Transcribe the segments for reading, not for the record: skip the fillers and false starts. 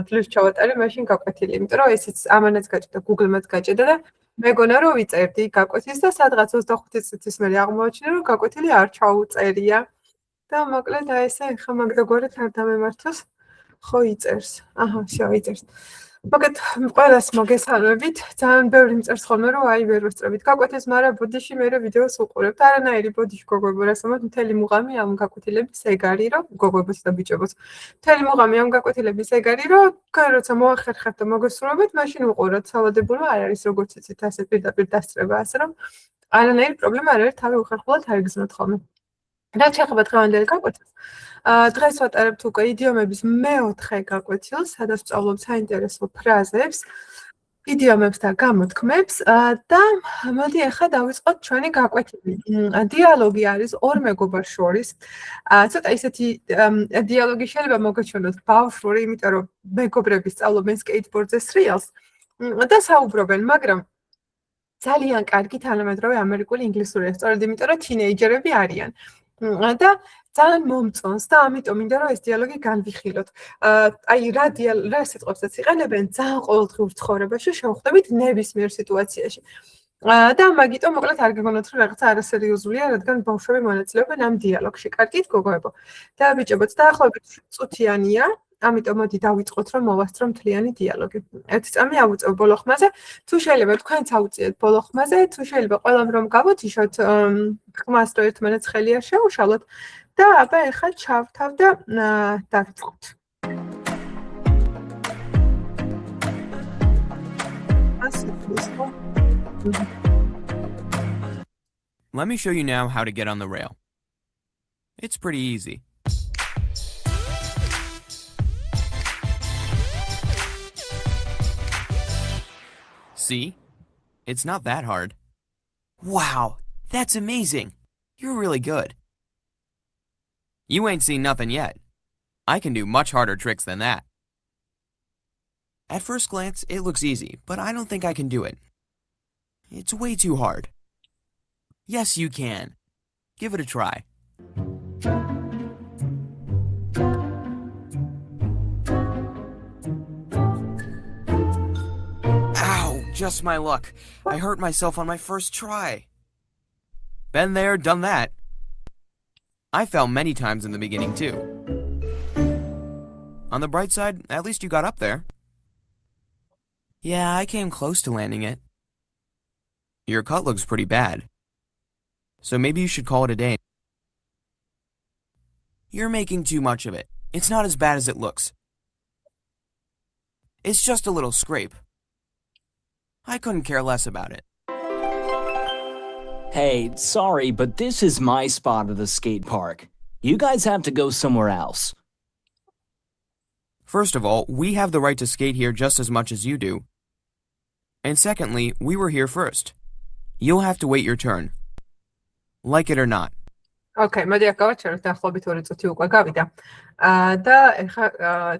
თლუს ჩავატარე, მაშინ გაკვეთილი, იმიტომ რომ ესეც ამანაც გაჭდა, Google-მაც გაჭდა და მეგონა რომ ვიწერდი გაკვეთის და სადღაც 25 წუთის მერე აღმოაჩინე რომ გაკვეთილი არ ჩაუწერია. და მოკლედ აი ესე ხა მაგდაგვარად არ დამემართოს ხო იწერს. აჰა, შევ იწერს. მოკლედ ყველას მოგესალმებით. ძალიან ბევრი მწერს ხოლმე რომ აი ვერ ვსწრებით გაკვეთილს, მაგრამ ბოდიში მე ვიდეოს უყურებთ. არანაირი ბოდიში გოგოებო, რასამაც მთელი მუღამი ამ გაკვეთილების ეგარი რომ გოგოებოც და ბიჭებოც. მთელი მუღამი ამ გაკვეთილების ეგარი რომ როცა მოახერხებთ და მოგესურვებთ, მაშინ უყუროთ. სავალდებულო არ არის როგორც იცით ასე პირდაპირ დასწრება, ასე რომ არანაირი პრობლემა არ არის, თავი უხერხულად არ იგრძნოთ ხოლმე. რაც შეეხება დღევანდელ გაკვეთილს, დღეს ვატარებთ უკვე იდიომების მეოთხე გაკვეთილს, სადაც ვსწავლობთ საინტერესო ფრაზებს, იდიომებს და გამოთქმებს და მოდი ახლა დავიწყოთ ჩვენი გაკვეთილი. დიალოგი არის ორ მეგობარს შორის. ცოტა ისეთი დიალოგი შეიძლება მოგაჩვენოთ ბავშვური, იმიტომ რომ მეგობრები სწავლობენ სკეიტბორდზე სრიალს და საუბრობენ, მაგრამ ძალიან კარგი თანამედროვე ამერიკული ინგლისურია, სწორედ იმიტომ რომ თინეიჯერები არიან. და ძალიან მომწონს და ამიტომ მინდა რომ ეს დიალოგი განვიხილოთ. აი რა სიტყვებსაც იყენებენ ძალიან ყოველდღიურ ცხოვრებაში შევხვდებით ნებისმიერ სიტუაციაში. და მაგიტომ მოკლედ არ გეგონოთ რომ რაღაცა არასერიოზულია, რადგან ბავშვები მონაწილეობენ ამ დიალოგში. კარგით გოგოებო. და ბიჭებოც დაახლოებით წუთიანია. ამიტომ მოდი დავიწყოთ რომ მოვასწრო მთლიანი დიალოგი. ერთი წამი ავუწევ ბოლო ხმაზე, თუ შეიძლება თქვენც ავუწიეთ ბოლო ხმაზე, თუ შეიძლება ყველამ რომ გავოთიშოთ ხმას რო ერთმანეთს ხელი არ შეუშალოთ და აბა ეხლა ჩავთავ და დავიწყოთ. Let me show you now how to get on the rail. It's pretty easy. See? It's not that hard. Wow, that's amazing. You're really good. You ain't seen nothing yet. I can do much harder tricks than that. At first glance, it looks easy, but I don't think I can do it. It's way too hard. Yes, you can. Give it a try. Just my luck. I hurt myself on my first try. Been there, done that. I fell many times in the beginning, too. On the bright side, at least you got up there. Yeah, I came close to landing it. Your cut looks pretty bad. So maybe you should call it a day. You're making too much of it. It's not as bad as it looks. It's just a little scrape. I couldn't care less about it. Hey, sorry, but this is my spot of the skate park. You guys have to go somewhere else. First of all, we have the right to skate here just as much as you do. And secondly, we were here first. You'll have to wait your turn. Like it or not. Okay, მოდი ახლა დაახლოებით 2 წუთი უკვე გავიდა. და ეხლა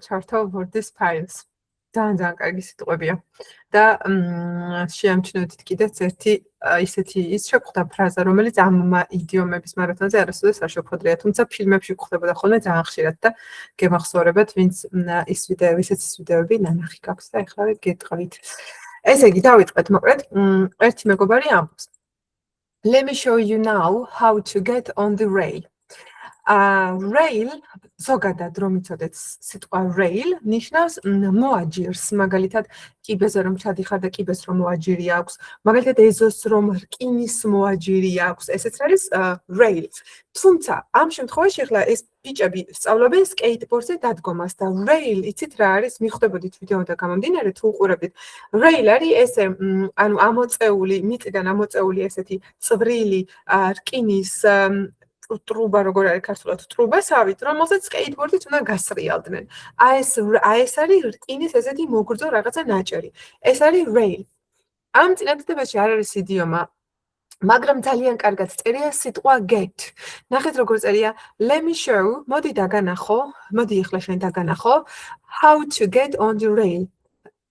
ჩართავ this files. ძალიან კარგი სიტყვებია. და შეამჩნევთ კიდეც ერთი ისეთი ის შეგვხვდა ფრაზა, რომელიც ამ იდიომების მარათონზე არასოდეს არ შეგვხვედრია, თუმცა ფილმებში გვხვდებოდა ხოლმე ძალიან ხშირად და გემახსოვრებათ, ვინც ის ვიდეოები ნანახი გაქვს და ეხლა გეტყვით. ესე იგი, დავიწყეთ მოკლედ, ერთი მეგობარი ამბობს. Let me show you now how to get on the rail. Rail, ზოგადად რომ იცოდეთ სიტყვა rail, ნიშნავს მოაჯირს, მაგალითად კიბეზე რომ ჩადიხარ და კიბეს რომ მოაჯირი აქვს, მაგალითად ეზოს რომ რკინის მოაჯირი აქვს, ესეც არის rail. თუმცა ამ შემთხვევაში ახლა ეს ბიჭები სწავლობენ სკეიტბორდზე დადგომას და rail, იცით რა არის, მიხვდებოდით ვიდეოდან გამომდინარე თუ უყურებდით. Rail არის ესე, ანუ ამოწეული, მიწიდან ამოწეული ესეთი წვრილი რკინის ტრუბა როგორ არის ქართულად ტრუბასავით, რომელსაც სკეიტბორდით უნდა გასრიალდნენ. აი ეს არის რკინის ესეთი მოგრძო რაღაცა ნაჭერი. ეს არის rail. ამ წინადადებაში არ არის იდიომა, მაგრამ ძალიან კარგად წერია სიტყვა get. ნახეთ როგორ წერია let me show, მოდი დაგანახო, მოდი ახლა შენ დაგანახო how to get on the rail.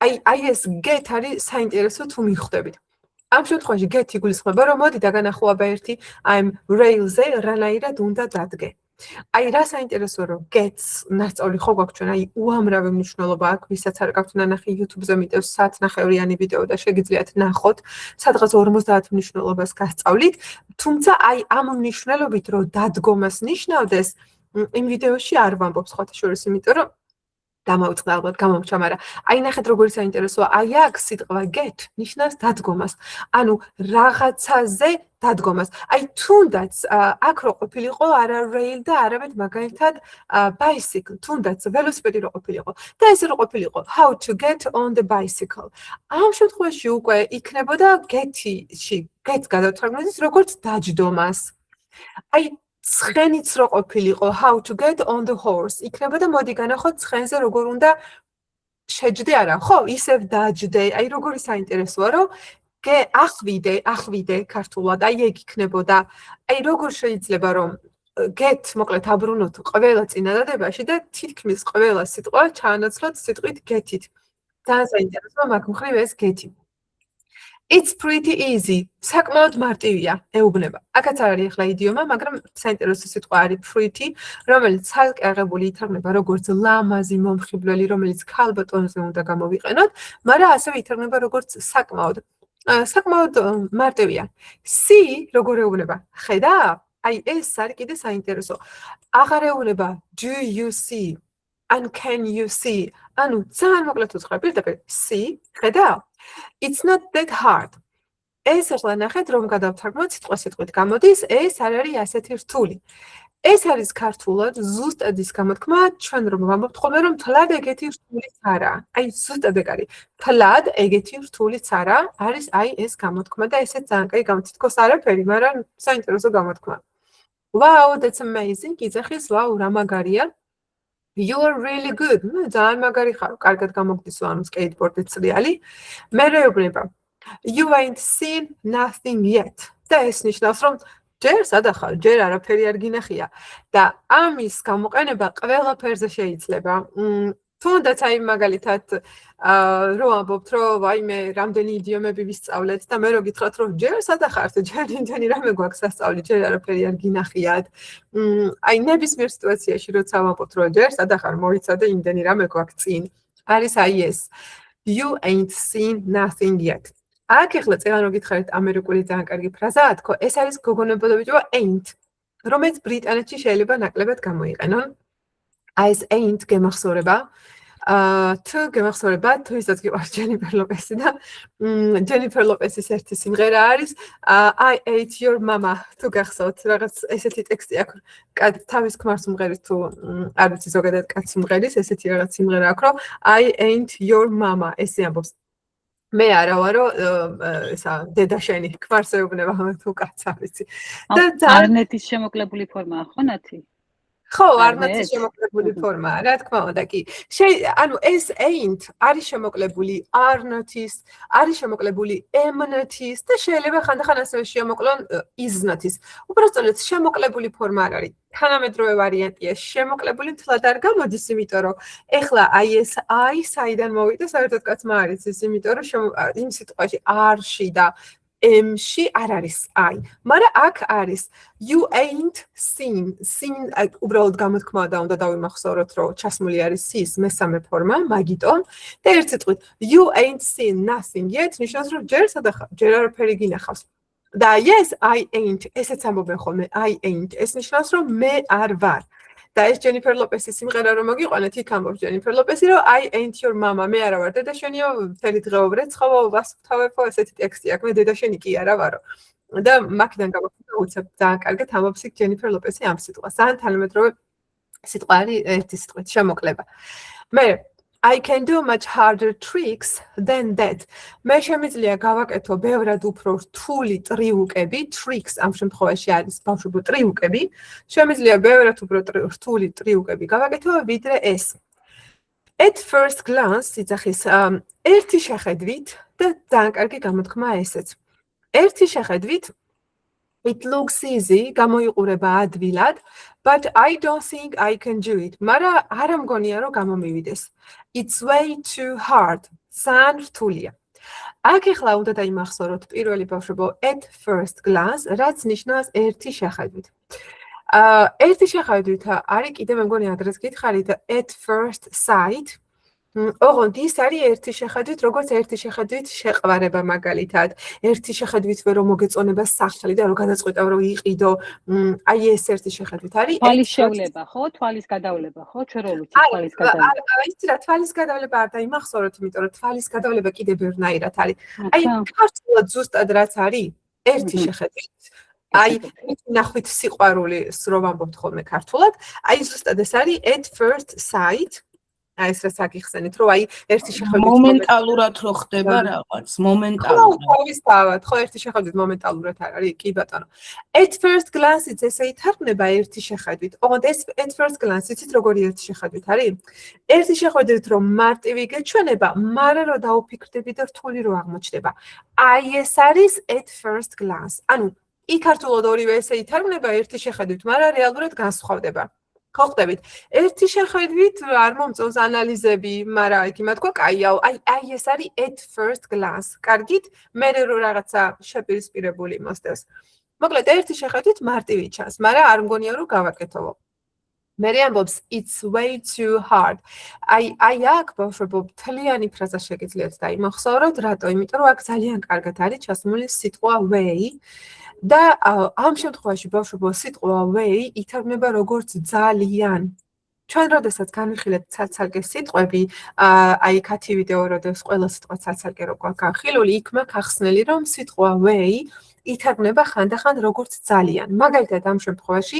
აი ეს get არის საინტერესო თუ მიხვდებით. ამ შემთხვევაში get იგულისხმება, რომ მოდი დაგანახო აბა ერთი I'm rail-ზე რანაირად უნდა დადგე. აი რა საინტერესოა რომ gets ნაწოლი ხო გვაქვს ჩვენ აი უამრავი მნიშვნელობა აქვს ვისაც არ გაქვთ ნანახი YouTube-ზე მიდევს საათნახევრიანი ვიდეო და შეგიძლიათ ნახოთ სადღაც 50 მნიშვნელობას გასწავლით თუმცა აი ამ მნიშვნელობით რომ დადგომას ნიშნავდეს იმ ვიდეოში არ ვამბობ სხვათა შორის იმიტომ რომ დამავიწყდა ალბათ გამომჩა, მაგრამ აი ნახეთ როგორი საინტერესოა. აი აქ სიტყვა get ნიშნავს დადგომას. ანუ რაღაცაზე დადგომას. აი თუნდაც აქ რო ყოფილიყო არა rail და არამედ მაგალითად bicycle, თუნდაც ველოსიპედი რო ყოფილიყო და ესე რო ყოფილიყო how to get on the bicycle. ამ შემთხვევაში უკვე იქნებოდა get-ში, get გადავთარგმნეს როგორც დაჯდომას. აი ცხენიც რო ყოფილიყო how to get on the horse იქნებოდა მოდი განახოთ ცხენზე როგორ უნდა შეჯდე არა ხო ისევ დაჯდე აი როგორი საინტერესოა რომ ახვიდე ქართულად აი ეგ იქნებოდა აი როგორ შეიძლება რომ get მოკლედ აბრუნოთ ყველა წინადადებაში და თითქმის ყველა სიტყვა ჩაანაცვლოთ სიტყვით get-ით ძალიან საინტერესოა მაგ მხრივ ეს get-ი It's pretty easy. საკმაოდ მარტივია, ეუბნება. აქაც არ არის ახლა იდიომა, მაგრამ საინტერესო სიტყვა არის pretty, რომელიც ცალკე აღებული ითარგმნება როგორც ლამაზი, მომხიბვლელი, რომელიც ქალბატონზე ტონზე უნდა გამოვიყენოთ, მაგრამ ასევე ითარგმნება როგორც საკმაოდ მარტივია. See, როგორ ეუბნება? ხედა? აი ეს არის კიდე საინტერესო. აღარ ეუბნება do you see? And can you see? ანუ ძალიან მოკლედ უცხოა პირდაპირ see, ხედა? It's not that hard. ეს ახლა ნახეთ რომ გადავთარგმნოთ სიტყვით გამოდის ეს არ არის ასეთი რთული. ეს არის ქართულად ზუსტად ის გამოთქმა ჩვენ რომ ვამბობთ ხოლმე რომ თლად ეგეთი რთულიც არა. აი ზუსტად ეგ არის. თლად ეგეთი რთულიც არა არის აი ეს გამოთქმა და ესეც ძალიან კაი გამოთითქოს არაფერი, მაგრამ საინტერესო გამოთქმა. Wow, that's amazing. იძახის ვაუ რა მაგარია. You are really good. ძალიან მაგარი ხარ. კარგად გამოგდისო ანუ skateboard-ი წრიალი. მე რეუბნება. You ain't seen nothing yet. და ეს ნიშნავს რომ ჯერ სადახარ, ჯერ არაფერი არ გინახია და ამის გამოყენება ყველაფერზე შეიძლება. თუნდაც აი მაგალითად რო ამბობთ რომ აი მე რამდენი იდიომები ვისწავლეთ და მე რო გითხრათ რომ ჯერ სადახართ, ჯერ იმდენი რამე გვაქვს სასწავლი, ჯერ არაფერი არ გინახიათ. აი ნებისმიერ სიტუაციაში როცა ვამბობთ რომ ჯერ სადახარ მოიცადე იმდენი რამე გვაქვს წინ. არის აი ეს. You ain't seen nothing yet. აქ ახლა წეგან რო გითხარით ამერიკული ძალიან კარგი ფრაზაა თქო, ეს არის გოგონებიჯო ain't, რომელიც ბრიტანეთში შეიძლება ნაკლებად გამოიყენონ. აი ეს ain't გემახსოვრება. თუ გემახსოვრება, თუ ისაც გიყვარს ჯენიფერ ლოპესი და ჯენიფერ ლოპესის ერთი სიმღერა არის I ate your mama. თუ გახსოვთ, რაღაც ესეთი ტექსტი აქვს. თავის ქმარს უმღერის თუ არ ვიცი ზოგადად კაც უმღერის, ესეთი რაღაც სიმღერა აქვს, რომ I ate your mama. ესე ამბობს. მე არა ვარო ესა დედა შენი ქმარს ეუბნება თუ კაც არ ვიცი. და არნეთის შემოკლებული ფორმაა ხო ნათი? ხო, არნეთის შემოკლებული ფორმაა, რა თქმა უნდა კი. ანუ ეს ain't არის შემოკლებული arnotis, არის შემოკლებული emnotis და შეიძლება ხანდახან ასევე შემოკლონ is-notis. უბრალოდ შემოკლებული ფორმა არ არის. თანამედროვე ვარიანტია შემოკლებული თლად არ გამოდის, იმიტომ რომ ეხლა აი ეს I საიდან მოვიდა, საერთოდ კაცმა არ იცის, იმიტომ რომ იმ სიტყვაში R-ში და M-ში არ არის I. მაგრამ აქ არის you ain't seen. Seen უბრალოდ გამოთქმა და უნდა დავიმახსოვროთ, რომ ჩასმული არის C-ის მესამე ფორმა, მაგიტომ და ერთ სიტყვით you ain't seen nothing yet ნიშნავს, რომ ჯერ სადახარ, ჯერ არაფერი გინახავს. და yes, I ain't. ესეც ამბობენ ხოლმე I ain't. ეს ნიშნავს, რომ მე არ ვარ. და ეს ჯენიფერ ლოპესის სიმღერა რომ მოგიყვანეთ, იქ ამბობს ჯენიფერ ლოპესი, რომ I ain't your mama. მე არა ვარ დედა შენიო, მთელი დღე ვბრეცხავო, ვასუფთავებო, ესეთი ტექსტი აქვს, მე დედა შენი კი არა ვარო. და მაგიდან გამოხდა უცებ ძალიან კარგად ამბობს იქ ჯენიფერ ლოპესი ამ სიტყვას. ძალიან თანამედროვე სიტყვა არის ერთი სიტყვით შემოკლება. მე I can do much harder tricks than that. მე შემიძლია გავაკეთო ბევრად უფრო რთული ტრიუკები, tricks ამ შემთხვევაში არის ბავშვებო ტრიუკები. შემიძლია ბევრად უფრო რთული ტრიუკები გავაკეთო ვიდრე ეს. At first glance, იძახის ერთი შეხედვით და ძალიან კარგი გამოთქმა ესეც. ერთი შეხედვით It looks easy, გამოიყურება ადვილად, but I don't think I can do it. მაგრამ არ ამგონია რომ გამომივიდეს. It's way too hard. ძალიან რთულია. აქ ახლა უნდა დაიმახსოვროთ პირველი ბავშვებო at first glance, რაც ნიშნავს ერთი შეხედვით. ერთი შეხედვით არის კიდე მე მგონი ადრეს გითხარით at first sight. ოღონდ ის არის ერთი შეხედვით, როგორც ერთი შეხედვით შეყვარება მაგალითად. ერთი შეხედვით რომ მოგეწონება სახლი და რომ გადაწყვიტავ რომ იყიდო. აი ეს ერთი შეხედვით არის. თვალის შევლება, ხო? თვალის გადავლება, ხო? ჩვენ რო ვიცით თვალის გადავლება. იცი რა, თვალის გადავლება არ დაიმახსოვროთ, იმიტომ რომ თვალის გადავლება კიდე ბევრნაირად არის. აი, ქართულად ზუსტად რაც არის, ერთი შეხედვით. აი, ნახვით სიყვარულის რომ ამბობთ ხოლმე ქართულად, აი ზუსტად ეს არის at first sight. აი ეს რაც აგიხსენით, რომ აი ერთი შეხედვით მომენტალურად რო ხდება რაღაც, მომენტალურად. თავისთავად, ხო, ერთი შეხედვით მომენტალურად არ არის, კი ბატონო. At first glance-იც ესე ითარგმნება ერთი შეხედვით. ოღონდ ეს at first glance იცით როგორი ერთი შეხედვით არის? ერთი შეხედვით რომ მარტივი გეჩვენება, მაგრამ რომ დაუფიქრდები და რთული რო აღმოჩნდება. აი ეს არის at first glance. ანუ იქ ქართულად ორივე ესე ითარგმნება ერთი შეხედვით, მაგრამ რეალურად განსხვავდება. ხო ხდებით. ერთი შეხედვით არ მომწონს ანალიზები, მაგრამ იქ იმათ გქვა, კაია, აი ეს არის at first glance. კარგით, მე რო რაღაცა შეპირისპირებული მოსდევს. მოკლედ ერთი შეხედვით მარტივი ჩანს, მაგრამ არ მგონია რომ გავაკეთებო. მე ამბობს it's way too hard. აი აქ ბავშვებო მთლიანი ფრაზა შეგიძლიათ დაიმახსოვროთ, რატო? იმიტომ რომ აქ ძალიან კარგად არის ჩასმული სიტყვა way. და ამ შემთხვევაში ბავშვებო სიტყვა way ითარგმნება როგორც ძალიან. ჩვენ როდესაც განვიხილებთ ცალ-ცალკე სიტყვები, აი ქათი ვიდეო როდესაც ყველა სიტყვა ცალ-ცალკე რო გვაქვს განხილული, იქ მაქვს ახსნელი რომ სიტყვა way ითარგმნება ხანდახან როგორც ძალიან. მაგალითად ამ შემთხვევაში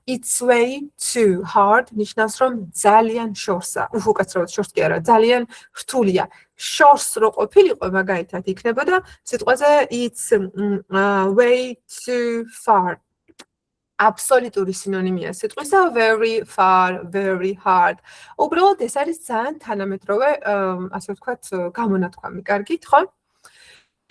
it's way too hard ნიშნავს რომ ძალიან შორსა. უკაცრავად შორს კი არა, ძალიან რთულია. შორს რო ყოფილიყო მაგალითად იქნებოდა სიტყვაზე it's way too far. აბსოლუტური სინონიმია სიტყვისა very far, very hard. უბრალოდ ეს არის ძალიან თანამედროვე, ასე ვთქვათ, გამონათქვამი. კარგით, ხო?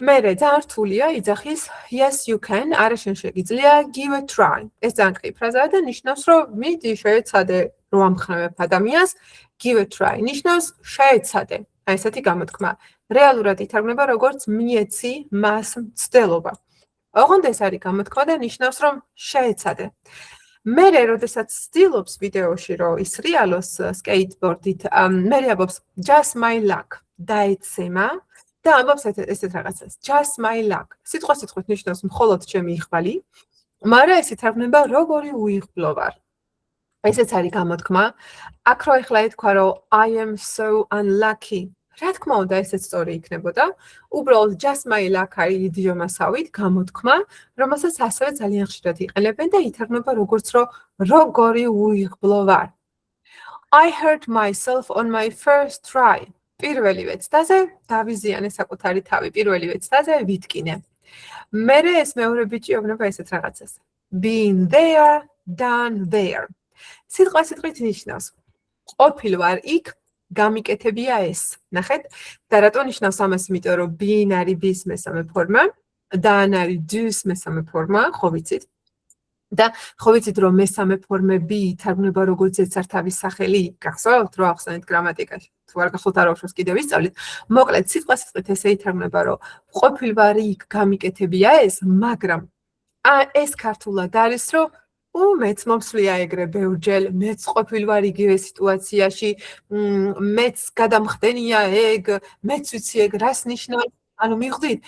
მერე ძალიან რთულია იძახის yes you can, არა შენ შეგიძლია, give a try. ეს ძალიან კრიფ ფრაზაა და ნიშნავს რომ მიდი შეეცადე რომ ამხნევებ ადამიანს, give a try. ნიშნავს შეეცადე. აი ესეთი გამოთქმა. რეალურად ითარგმნება როგორც მიეცი მას მცდელობა. ოღონდ ეს არის გამოთქმა და ნიშნავს რომ შეეცადე. მერე როდესაც ცდილობს ვიდეოში რომ ისრიალოს skateboard-ით, მერე ამბობს just my luck. დაეცემა და ამბობს ესეთ რაღაცას. Just my luck. სიტყვით ნიშნავს მხოლოდ ჩემი იხბალი, მაგრამ ეს ითარგმნება როგორი უიღბლო ვარ. ესეც არის გამოთქმა. აქ რო ეხლა ეთქვა რომ I am so unlucky. რა თქმა უნდა, ესეც სწორი იქნებოდა. უბრალოდ just my luck არის იდიომასავით გამოთქმა, რომელსაც ასევე ძალიან ხშირად იყენებენ და ითარგმნება როგორც რომ როგორი უიღბლო ვარ. I hurt myself on my first try. პირველი ვეცდაზე დავიზიანე საკუთარი თავი, პირველი ვეცდაზე ვიტკინე. მერე ეს მეორე ბიჭი ეუბნება ესეთ რაღაცას. Been there, done there. სიტყვით ნიშნავს. ყოფილ ვარ იქ, გამიკეთებია ეს. ნახეთ? და რატო ნიშნავს ამას? იმიტომ რომ been არის be-ს მესამე ფორმა, done არის do-ს მესამე ფორმა, ხო ვიცით? და ხო ვიცით რომ მესამე ფორმები ითარგმნება როგორც ეცართავის სახელი, გახსოვთ რომ ახსენეთ გრამატიკაში. თუ არ გახსოვთ არ ვშოს კიდევ ვისწავლით. მოკლედ სიტყვით ესე ითარგმნება რომ ყოფილ ვარ იქ, გამიკეთებია ეს, მაგრამ ეს ქართულად არის რომ მეც მომსვლია ეგრე ბევრჯერ, მეც ყოფილ ვარ იგივე სიტუაციაში, მეც გადამხდენია ეგ, მეც ვიცი ეგ რას ნიშნავს, ანუ მიხვდით,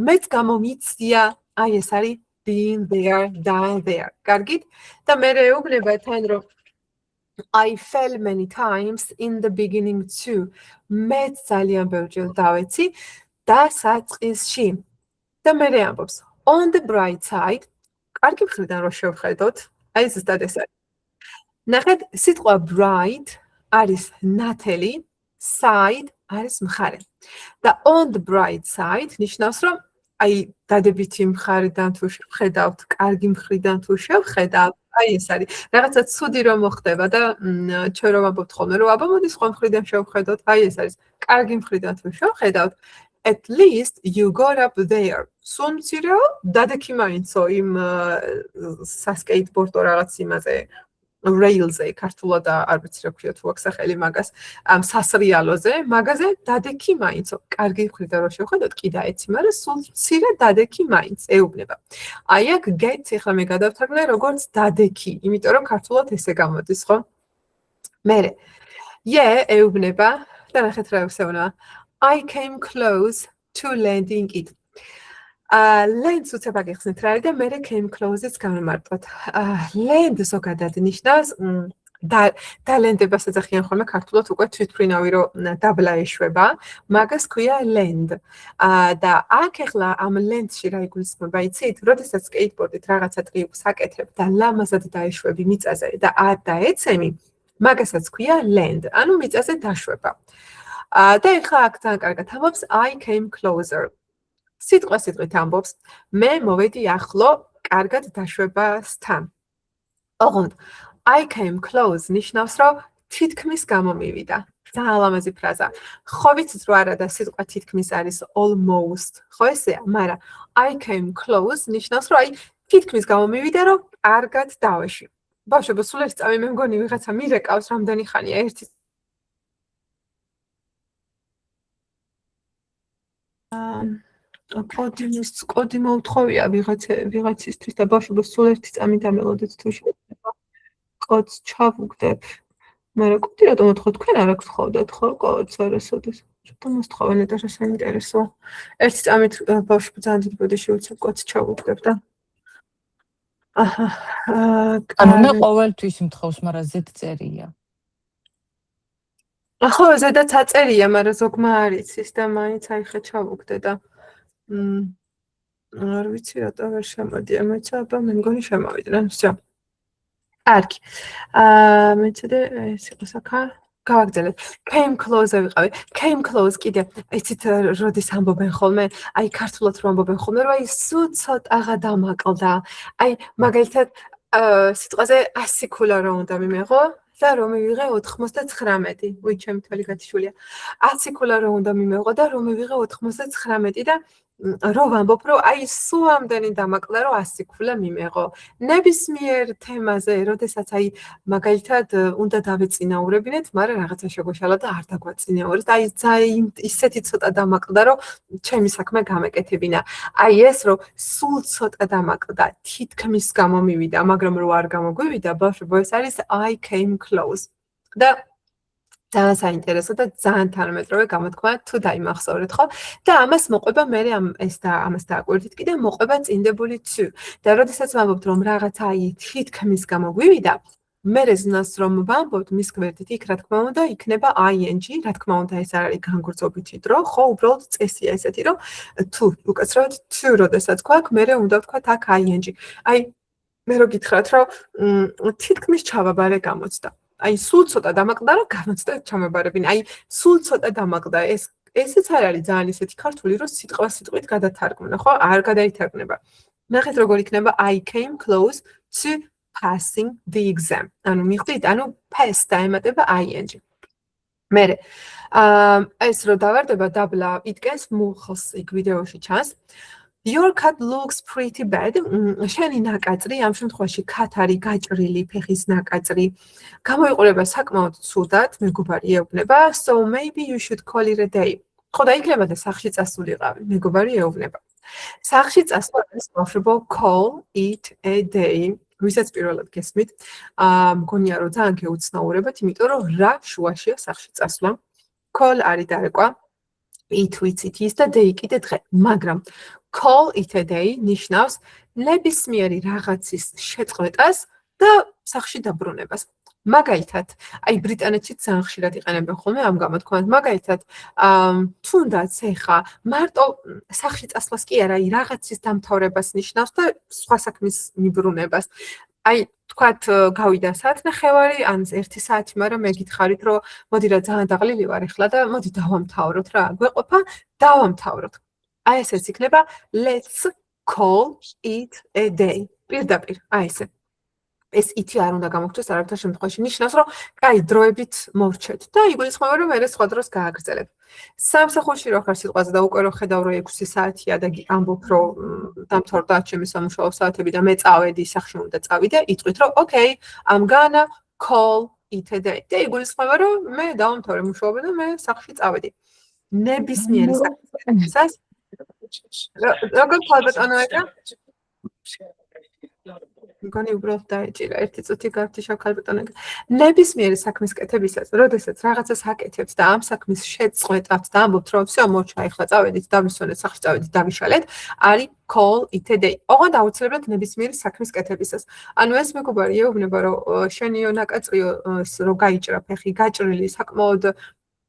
მეც გამომიცდია, აი ეს არის been there, done there. კარგით? და მე ეუბნება თან რომ I fell many times in the beginning too. მეც ძალიან ბევრჯერ დავეცი და საწყისში. და მე ამბობს on the bright side. კარგი მხრიდან რო შევხედოთ, აი ზუსტად ეს არის. ნახეთ, სიტყვა bright არის ნათელი, side არის მხარე. და on the bright side ნიშნავს რომ აი დადებითი მხრიდან თუ შევხედავთ, კარგი მხრიდან თუ შევხედავთ, აი ეს არის. რაღაცა ცუდი რომ მოხდება და ჩვენ რომ ვამბობთ ხოლმე რომ აბა მოდი სხვა მხრიდან შევხედოთ, აი ეს არის. კარგი მხრიდან თუ შევხედავთ, at least you got up there. სუნცირეო დადექი მაინცო იმ სასკეიტბორდო რაღაც იმაზე rails-ზე ქართულად არ ვიცი რა ქვია თუ აქვს სახელი მაგას ამ სასრიალოზე მაგაზე დადექი მაინც კარგი ხვიდა რომ შევხედოთ კი დაეცი მაგრამ სულ მცირე დადექი მაინც ეუბნება აი აქ get ახლა მე გადავთარგმნე როგორც დადექი იმიტომ რომ ქართულად ესე გამოდის ხო მერე ეუბნება და ნახეთ რა ევსეუნა I came close to landing it land უცებ აგიხსნით რა არის და მე came close-იც გამომარტყოთ land ზოგადად ნიშნავს დალენდებას ეძახიან ხოლმე ქართულად უკვე თვითმფრინავი რომ დაბლა ეშვება მაგას ქვია land და აქ ახლა ამ land-ში რა იგულისხმება იცით როდესაც სკეიტბორდით რაღაცა ტრიუკს აკეთებ და ლამაზად დაეშვები მიწაზე და არ დაეცემი მაგასაც ქვია land ანუ მიწაზე დაშვება და ახლა აქ ძალიან კარგად ამბობს I came closer სიტყვით ამბობს მე მოვედი ახლო კარგად დაშვებასთან ოღონდ I came close ნიშნავს რომ თითქმის გამომივიდა ძალიან ლამაზი ფრაზა ხო ვიცით რომ არა და სიტყვა თითქმის არის almost ხო ესეა მაგრამ I came close ნიშნავს რომ აი თითქმის გამომივიდა რომ კარგად დავეშვი ბავშვებო სულ ერთ წამი მე მგონი ვიღაცა მირეკავს რამდენი ხანია ერთი კოდი მოუთხოვია ვიღაცისთვის და ბავშვებო სულ ერთი წამი დამელოდეთ თუ შეიძლება კოდს ჩავუგდებ მაგრამ კოდი რატომ მოთხოვ თქვენ არ აქვს ხოვდათ ხო კოდს არასოდეს რატომ მოსთხოვენ და რა საინტერესო ერთი წამით ბავშვებო ძალიან დიდი ბოდიში უცებ კოდს ჩავუგდებ და ანუ მე ყოველთვის მთხოვს, მაგრამ ზედ წერია. ხო, ზედაც აწერია, მაგრამ ზოგმა არ იცის და მაინც აი ხე ჩავუგდე და არ ვიცი რატო ვერ შემოდია, მეც აბა მე მგონი შემოვიდნენ, всё. კარგი. მეცადე ეს იყო საქა გავაგზავნეთ. Came close-ზე ვიყავი. Came close კიდე იცით როდის ამბობენ ხოლმე, აი ქართულად რომ ამბობენ ხოლმე, რომ აი სულ ცოტაღა დამაკლდა. აი მაგალითად სიტყვაზე 100 ქულა რომ უნდა მიმეღო და რომ მივიღე 99. უი ჩემი თვალი გათიშულია. 100 ქულა რომ უნდა მიმეღო და რომ მივიღე 99 და რო ვამბობ რომ აი სულ ამდენი დამაკლდა რომ 100 ქულა მიმეღო. ნებისმიერ თემაზე, როდესაც აი მაგალითად უნდა დავეწინაურებინეთ, მაგრამ რაღაცა შეგვეშალა და არ დაგვაწინაურეთ. აი ძალიან ისეთი ცოტა დამაკლდა რომ ჩემი საქმე გამეკეთებინა. აი ეს რომ სულ ცოტა დამაკლდა, თითქმის გამომივიდა, მაგრამ რო არ გამოგვივიდა, ბავშვებო ეს არის I came close. და ძალიან საინტერესო და ძალიან თანამედროვე გამოთქმა თუ დაიმახსოვრეთ ხო და ამას მოყვება მე ამას დააკვირდით კიდე მოყვება წინდებული to და როდესაც ვამბობთ რომ რაღაცა აი თითქმის გამოგვივიდა მე ზნას რომ ვამბობთ მის გვერდით იქ რა თქმა უნდა იქნება ing რა თქმა უნდა ეს არ არის განგრძობითი დრო ხო უბრალოდ წესია ესეთი რომ to უკაცრავად to როდესაც გვაქვს მე უნდა ვთქვათ აქ ing აი მე რო გითხრათ რომ თითქმის ჩავაბარე გამოცდა აი სულ ცოტა დამაკლდა რომ გამოცდა ჩამებარებინ აი სულ ცოტა დამაკლდა ესეც არ არის ძალიან ისეთი ქართული რომ სიტყვა სიტყვით გადათარგმნა ხო არ გადაითარგმნება ნახეთ როგორ იქნება I came close to passing the exam ანუ მიხვდით ანუ pass დაემატება ing მერე ეს რო დავარდება დაბლა იდგენს მუხლს იქ ვიდეოში ჩანს Your cat looks pretty bad. შენი ნაკაწრი ამ შემთხვევაში cat არის გაჭრილი ფეხის ნაკაწრი. გამოიყურება საკმაოდ ცუდად, მეგობარი ეუბნება. So maybe you should call it a day. ხო და იქნება და სახლში წასულიყავი, მეგობარი ეუბნება. სახლში წასვლა არის ბავშვებო call it a day. ვისაც პირველად გესმით, მგონია რომ ძალიან გეუცნაურებათ, იმიტომ რომ რა შუაშია სახლში წასვლა. Call არის დარეკვა. It ვიცით ის და day კიდე დღე, მაგრამ call it a day ნიშნავს ნებისმიერი რაღაცის შეწყვეტას და სახლში დაბრუნებას. მაგალითად, აი ბრიტანეთში ძალიან ხშირად იყენებენ ხოლმე ამ გამოთქმას. მაგალითად, თუნდაც ეხა მარტო სახლში წასვლას კი არა, აი რაღაცის დამთავრებას ნიშნავს და სხვა საქმის მიბრუნებას. აი თქვათ გავიდა საათნახევარი ან 1 საათი, მაგრამ მე გითხარით რომ მოდი რა ძალიან დაღლილი ვარ ეხლა და მოდი დავამთავროთ რა. გვეყოფა დავამთავროთ. აი ესეც იქნება let's call it a day. პირდაპირ, აი ესე. ეს ითი არ უნდა გამოგჩეს არავითარ შემთხვევაში. ნიშნავს, რომ კაი დროებით მოვრჩეთ და იგულისხმება, რომ მე სხვა დროს გააგრძელებ. სამსახურში რო ხარ სიტყვაზე და უკვე რო ხედავ, რომ 6 საათია და ამბობ, რომ დამთავრდა ჩემი სამუშაო საათები და მე წავედი, სახში უნდა წავიდე, იტყვით, რომ okay, I'm gonna call today. და იგულისხმება, რომ მე დავამთავრე მუშაობა და მე სახში წავედი. ნებისმიერი საქმისას როგორ ხალბატონო ეკა? მგონი უბრალოდ დაეჭირა ერთი წუთი გავთიშა ხალბატონო ეკა. ნებისმიერი საქმის კეთებისას, როდესაც რაღაცას აკეთებთ და ამ საქმის შეწყვეტავთ და ამბობთ, რომ всё, მოჩა, ახლა წავედით, დავისვენეთ, სახში წავედით, დავიშალეთ, არის call today. ოღონდ აუცილებლად ნებისმიერი საქმის კეთებისას. ანუ ეს მეგობარი ეუბნება, რომ შენიო ნაკაწრიო რო გაიჭრა ფეხი, გაჭრილი საკმაოდ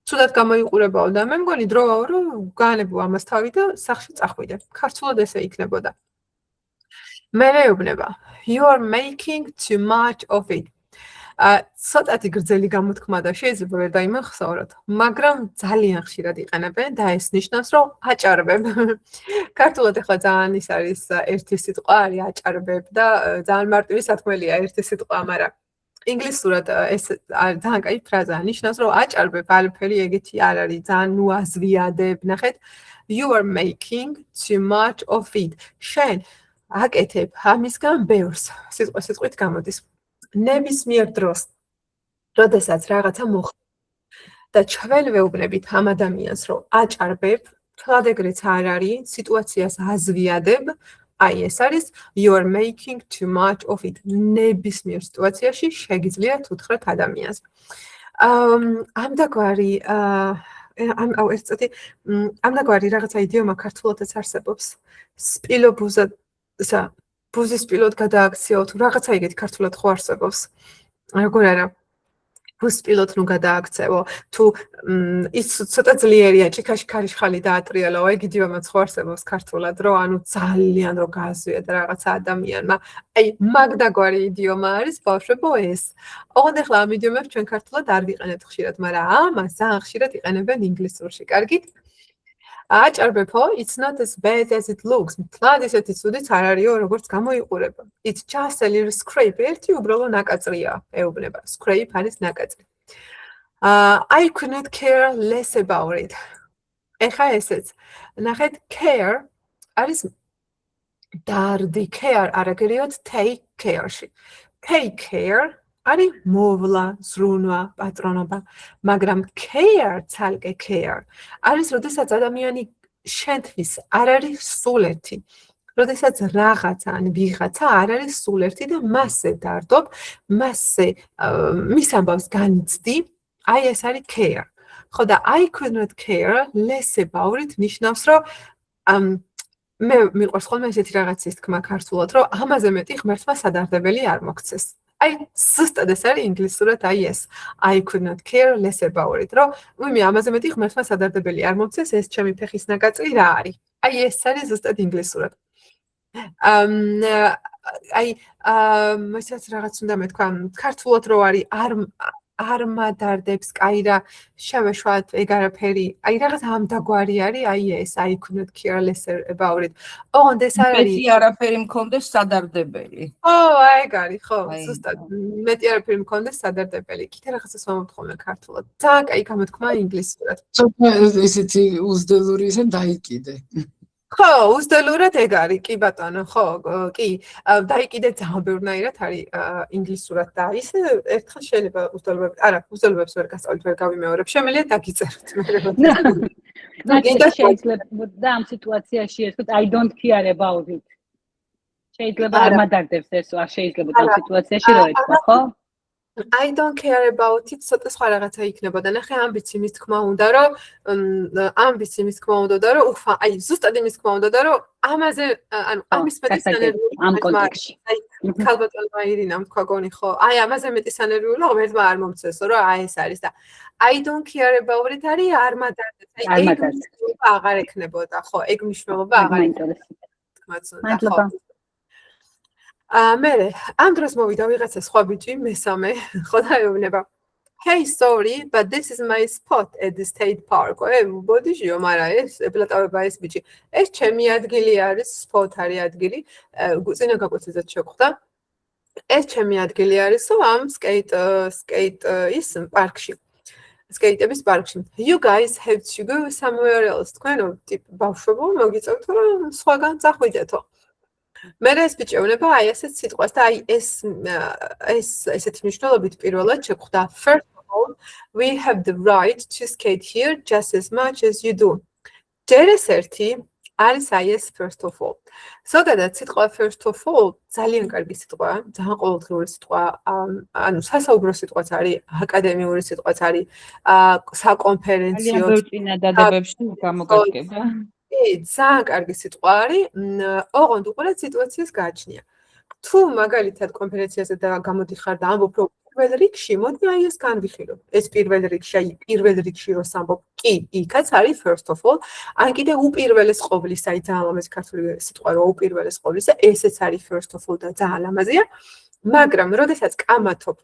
ცუდად გამოიყურებაო და მე მგონი დროაო, რომ განებო ამას თავი და სახში წახვიდე. ქართულად ესე იქნებოდა. მე ეუბნება, you are making too much of it. ცოტათი გრძელი გამოთქმა და შეიძლება ვერ დაიმახსოვროთ, მაგრამ ძალიან ხშირად იყენებენ და ეს ნიშნავს, რომ აჭარბებ. ქართულად ახლა ძალიან ის არის ერთი სიტყვა არის აჭარბებ და ძალიან მარტივი სათქმელია ერთი სიტყვა, მაგრამ ინგლისურად ეს ძალიან კაი ფრაზაა, ნიშნავს, რომ აჭარბებ, არაფერი ეგეთი არ არის, ძალიან უაზრიადებ, ნახეთ, you are making too much of it. შენ აკეთებ ამისგან ბევრს, სიტყვით გამოდის. ნებისმიერ დროს, როდესაც რაღაცა მოხდება და ჩვენ ვეუბნებით ამ ადამიანს, რომ აჭარბებ, თლად ეგრეც არ არის, სიტუაციას აზვიადებ, აი ეს არის you are making too much of it. ნებისმიერ სიტუაციაში შეგიძლიათ უთხრათ ადამიანს. ამ დაგვარი რაღაცა იდიომა ქართულადაც არსებობს. სპილო ბუზა ბუზის სპილოდ გადააქციო თუ რაღაცა იგეთი ქართულად ხო არსებობს. როგორ არა ბუსპილოთ ნუ გადააქცევო თუ ის ცოტა ძლიერია ჭიქაში ქარიშხალი დაატრიალო ეგ იდიომაც ხო არსებობს ქართულად რომ ანუ ძალიან რო გააზვია და რაღაცა ადამიანმა აი მაგდაგვარი იდიომა არის ბავშვებო ეს ოღონდ ახლა ამ იდიომებს ჩვენ ქართულად არ ვიყენებთ ხშირად მაგრამ ამას ძალიან ხშირად იყენებენ ინგლისურში კარგით აჭარბებო it's not as bad as it looks მთლად ისეთი ცუდიც არ არისო როგორც გამოიყურება it's just a little scrape ერთი უბრალო ნაკაწრია ეუბნება scrape არის ნაკაწრი I could not care less about it ეხა ესეც ნახეთ care არის დარდი care არაგერიოთ take care-ში take care არის მოვლა, ზრუნვა, პატრონობა, მაგრამ care, ცალკე care არის, როდესაც ადამიანი შენთვის არ არის სულ ერთი. როდესაც რაღაცა ან ვიღაცა არ არის სულ ერთი და მასზე დარდობ, მასზე მის ამბავს განიცდი, აი ეს არის care. ხო და I could not care less about it ნიშნავს, რომ მე მიყვარს ხოლმე ესეთი რაღაცის თქმა ქართულად, რომ ამაზე მეტი ღმერთმა სადარდებელი არ მოქცეს. აი ზუსტად ეს არის ინგლისურად აი ეს I could not care less about it რომ მე ამაზე მეტი ღმერთმა სადარდებელი არ მომცეს ეს ჩემი ფეხის ნაკაწრი რა არის აი ეს არის ზუსტად ინგლისურად აი მასაც რაღაც უნდა მეთქვა ქართულად რო არის არ მადარდებს კაირა შევეშვათ ეგ არაფერი აი რაღაც ამ დაგვარი არის აი ეს I could not care less about it ოღონდ ეს არ არის მეტი არაფერი მქონდეს სადარდებელი ო ეგ არის ხო ზუსტად მეტი არაფერი მქონდეს სადარდებელი კიდე რაღაცას მომთხოვნა ქართულად ძალიან კაი გამოთქმა ინგლისურად ესეთი უზდელური ისე დაიკიდე ხო, უზდელურად ეგ არის, კი ბატონო, ხო, კი. დაიკიდე ძალიან ბევრნაირად არის ინგლისურად და ის ერთხელ შეიძლება უზდელობებს, არა, უზდელობებს ვერ გასწავლით, ვერ გავიმეორებ. შემიძლია დაგიწეროთ მე. შეიძლება ამ სიტუაციაში ეს I don't care about it. შეიძლება არ მადარდებს ეს, არ შეიძლება ამ სიტუაციაში რო ეთქვა, ხო? I don't care about it, ცოტა სხვა რაღაცა იქნებოდა. ნახე, ამბიცი მის თქმა უნდა, რომ ამბიცი მის თქმა უნდა და რომ უხა, აი ზუსტად იმის თქმა უნდა და რომ ამაზე, ანუ ამის მეტი სანერვიული ამ კონტექსტში. აი ქალბატონმა ირინამ თქვა გონი ხო? აი ამაზე მეტი სანერვიული ღმერთმა არ მომცესო, რომ აი ეს არის და I don't care about it არის არ მადარდეს. აი ეგ მნიშვნელობა აღარ ექნებოდა, ხო? ეგ მნიშვნელობა აღარ ექნებოდა. თქმაც უნდა, ხო? მე ამ დროს მოვიდა ვიღაცა სხვა ბიჭი მესამე ხო და ეუბნება Hey sorry but this is my spot at the state park. ბოდიჟიო, მაგრამ ეს ეპლატავება ეს ბიჭი. ეს ჩემი ადგილი არის, spot არის ადგილი. წინა გაკვეთილზეც შეგხვდა. ეს ჩემი ადგილი არისო ამ skate-ის პარკში. Skate-ების პარკში. You guys have to go somewhere else. თქვენო ტიპ ბავშვებო, მოგიწევთ რომ სხვაგან წახვიდეთო. მე ეს ბიჭევნება აი ესეთ სიტყვას და აი ესეთი მნიშვნელობით პირველად შეხვდა. First of all, we have the right to skate here just as much as you do. ჯერ ეს ერთი არის აი ეს first of all. ზოგადად სიტყვა first of all ძალიან კარგი სიტყვაა, ძალიან ყოველდღიური სიტყვა, ანუ სასაუბრო სიტყვაც არის, აკადემიური სიტყვაც არის, საკონფერენციო ძალიან ბევრ წინადადებებში გამოგადგება. ძალიან კარგი სიტყვა არის, ოღონდ უყურეთ სიტუაციას გააჩნია. თუ მაგალითად კონფერენციაზე და გამოდიხარ და ამბობ რომ პირველ რიგში, მოდი აი ეს განვიხილოთ. ეს პირველ რიგში რო სამბობ, კი, იქაც არის first of all, ან კიდე უპირველეს ყოვლისა, აი ძალიან ლამაზი ქართული სიტყვა რო უპირველეს ყოვლისა, ესეც არის first of all და ძალიან ლამაზია. მაგრამ როდესაც კამათობ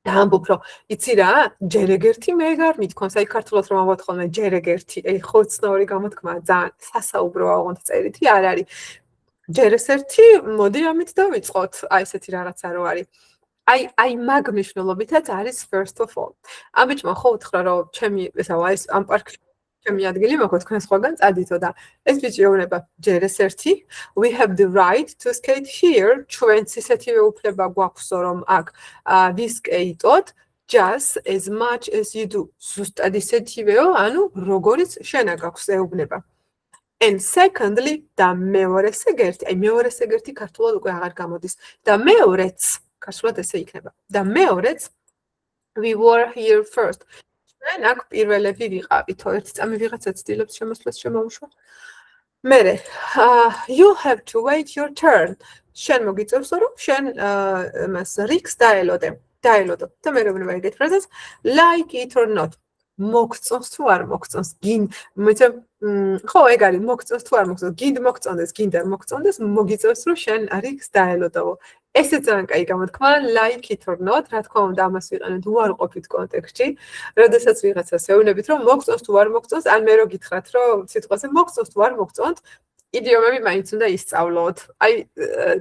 და ამბობ რომ იცი რა, ჯერ ეგერთი მე ეგარ მithქვამს, აი ქართულად რომ ამბობ ხოლმე ჯერ ეგერთი, აი ხოცნაური გამოთქმაა ძალიან სასაუბროა, ოღონდ წერითი არ არის. ჯერ ეს ერთი, მოდი ამით დავიწყოთ, აი ესეთი რაღაცა რო არის. აი მაგ მნიშვნელობითაც არის first of all. ამ ბიჭმა ხო უთხრა რომ ჩემი ეს ამ პარკში ჩემი ადგილი მაქვს თქვენ სხვაგან წადითო და ეს ბიჭი ეუბნება ჯერ ეს ერთი we have the right to skate here ჩვენც ისეთივე უფლება გვაქვსო რომ აქ ვისკეიტოთ just as much as you do. ზუსტად ისეთივეო, ანუ როგორიც შენ გაქვს ეუბნება. And secondly, და მეორე ეგერთი, აი მეორე ეგერთი ქართულად უკვე აღარ გამოდის. და მეორეც ქართულად ესე იქნება. და მეორეც we were here first. ჩვენ აქ პირველები ვიყავითო. ერთი წამი ვიღაცა ცდილობს შემოსვლას შემოუშვა. მერე, you have to wait your turn. შენ მოგიწევსო რომ შენ მას რიგს დაელოდე. და მე რომ ვიგეთ ფრაზას like it or not. მოგწონს თუ არ მოგწონს, ხო ეგ არის მოგწონს თუ არ მოგწონს, გინდ მოგწონდეს, გინდა მოგწონდეს, მოგიწევს რომ შენ რიგს დაელოდაო. ესე ძალიან კაი გამოთქმა, like it or not, რა თქმა უნდა ამას ვიყენებთ უარყოფით კონტექსტში, როდესაც ვიღაცას ეუბნებით რომ მოგწონს თუ არ მოგწონს, ან მე რო გითხრათ რომ სიტყვაზე მოგწონს თუ არ მოგწონთ, იდიომები მაინც უნდა ისწავლოთ. აი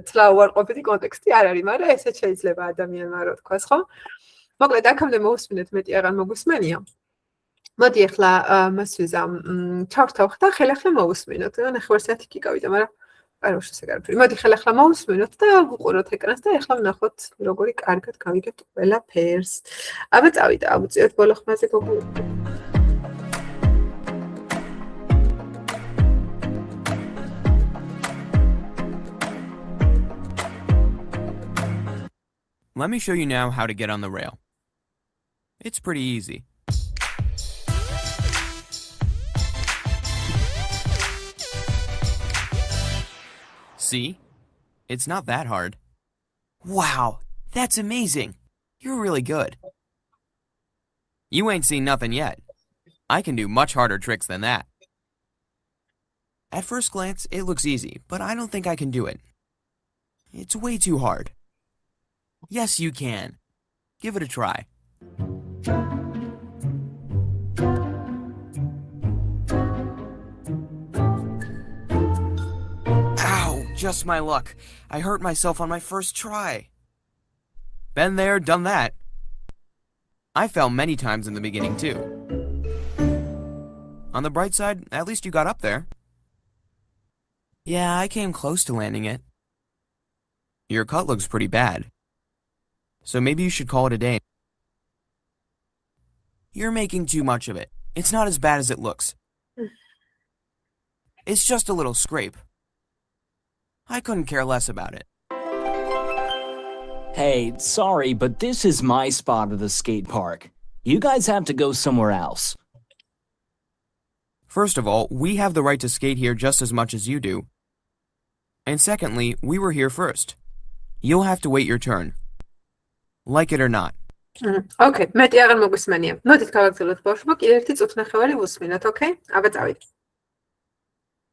თლა უარყოფითი კონტექსტი არ არის, მაგრამ ესეც შეიძლება ადამიანმა რო თქვას, ხო? მოკლედ აქამდე მოусმინეთ, მეტი აღარ მოგვისმენია. მოდი ახლა მას ვიზამ ჩავხტავ და ხელახლა მოусმინოთ. ნახევარ საათი კი გავიდა, მაგრამ არ ვშ შეგარფრი. მოდი ხელახლა მოусმინოთ და ვუყუროთ ეკრანს და ახლა ვნახოთ როგორი კარგად გავიგებთ ყველაფერს. აბა წავიდა, ავუწიოთ ბოლო ხმაზე გოგო. Let me show you now how to get on the rail. It's pretty easy. See? It's not that hard. Wow, that's amazing. You're really good. You ain't seen nothing yet. I can do much harder tricks than that. At first glance, it looks easy, but I don't think I can do it. It's way too hard. Yes, you can. Give it a try. Ow, just my luck. I hurt myself on my first try. Been there, done that. I fell many times in the beginning, too. On the bright side, at least you got up there. Yeah, I came close to landing it. Your cut looks pretty bad. So maybe you should call it a day. You're making too much of it. It's not as bad as it looks. It's just a little scrape. I couldn't care less about it. Hey, sorry, but this is my spot of the skate park. You guys have to go somewhere else. First of all, we have the right to skate here just as much as you do. And secondly, we were here first. You'll have to wait your turn. Like it or not. Okay, მეტი აღარ მოგვისმენია. მოდით გავაგრძელოთ ბავშვო, კიდევ ერთი წუთნახევარი ვუსმინოთ, okay? აბა წავით.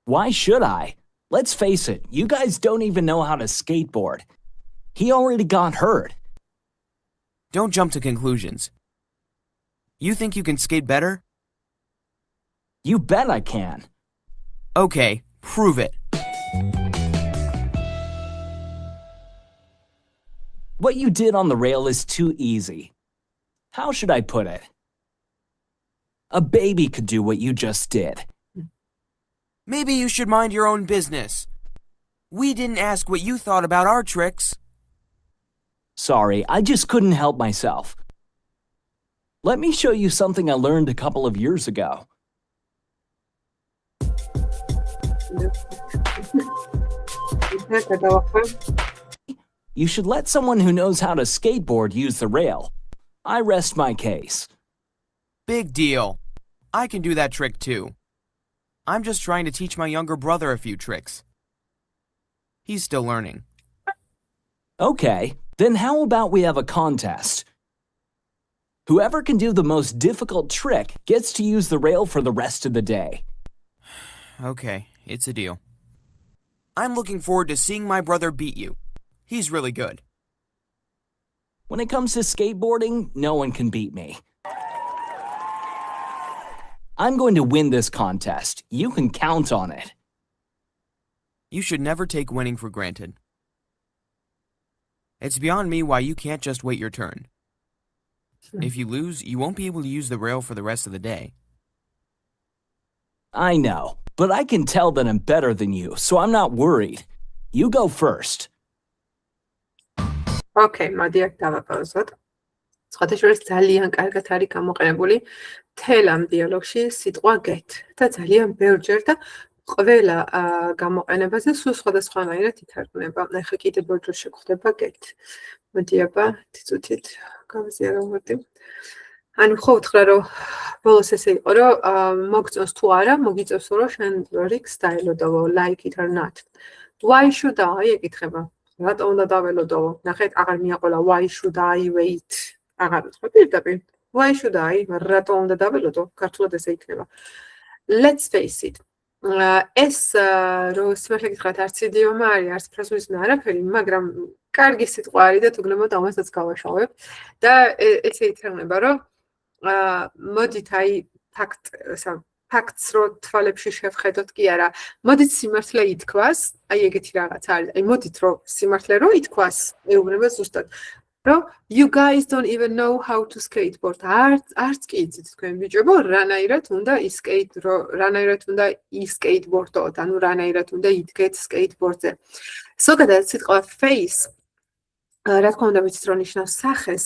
Why should I? Let's face it, you guys don't even know how to skateboard. He already got hurt. Don't jump to conclusions. You think you can skate better? You bet I can. Okay, prove it. What you did on the rail is too easy. How should I put it? A baby could do what you just did. Maybe you should mind your own business. We didn't ask what you thought about our tricks. Sorry, I just couldn't help myself. Let me show you something I learned a couple of years ago. You should let someone who knows how to skateboard use the rail. I rest my case. Big deal. I can do that trick too. I'm just trying to teach my younger brother a few tricks. He's still learning. Okay, then how about we have a contest? Whoever can do the most difficult trick gets to use the rail for the rest of the day. Okay, it's a deal. I'm looking forward to seeing my brother beat you. He's really good. When it comes to skateboarding, no one can beat me. I'm going to win this contest. You can count on it. You should never take winning for granted. It's beyond me why you can't just wait your turn. If you lose, you won't be able to use the rail for the rest of the day. I know, but I can tell that I'm better than you, so I'm not worried. You go first. Okay, მოდი აქ დავაპაუზოთ. სხვადასხვა ძალიან კარგად არის გამოყენებული თელ ამ დიალოგში სიტყვა get და ძალიან ბევრჯერ და ყველა გამოყენებაზე სულ სხვადასხვანაირად ითარგმნება. ახლა კიდე ბევრჯერ შეგხვდება get. მოდი აბა თითუთით გავზიარავდი. ანუ ხო უთხრა რომ ბოლოს ესე იყო რომ მოგწონს თუ არა, მოგიწევს რომ შენ რიქს დაელოდავო, like it or not. Why should I? ეკითხება. რატო უნდა დაველოდავო? ნახეთ, აღარ მიაყოლა why should I wait? აღარ უთხრა პირდაპირ. Why should I? რატო უნდა დაველოდო? ქართულად ესე იქნება. Let's face it. ეს რო სიმართლე გითხრათ, არც იდიომა არის, არც ფრაზულიზმი არაფერი, მაგრამ კარგი სიტყვა არის და თუ გნებოთ ამასაც გავაშალებ და ესე ითარგმნება, რომ მოდით აი ფაქტს რო თვალებში შევხედოთ კი არა, მოდით სიმართლე ითქვას, აი ეგეთი რაღაც არის. აი მოდით რო სიმართლე რო ითქვას, ეუბნება ზუსტად. რომ you guys don't even know how to skateboard. არც კი იცით თქვენ ბიჭებო, რანაირად უნდა რანაირად უნდა skateboard-ოთ, ანუ რანაირად უნდა იდგეთ skateboard-ზე. ზოგადად სიტყვა face რა თქმა უნდა ვიცით რომ ნიშნავს სახეს,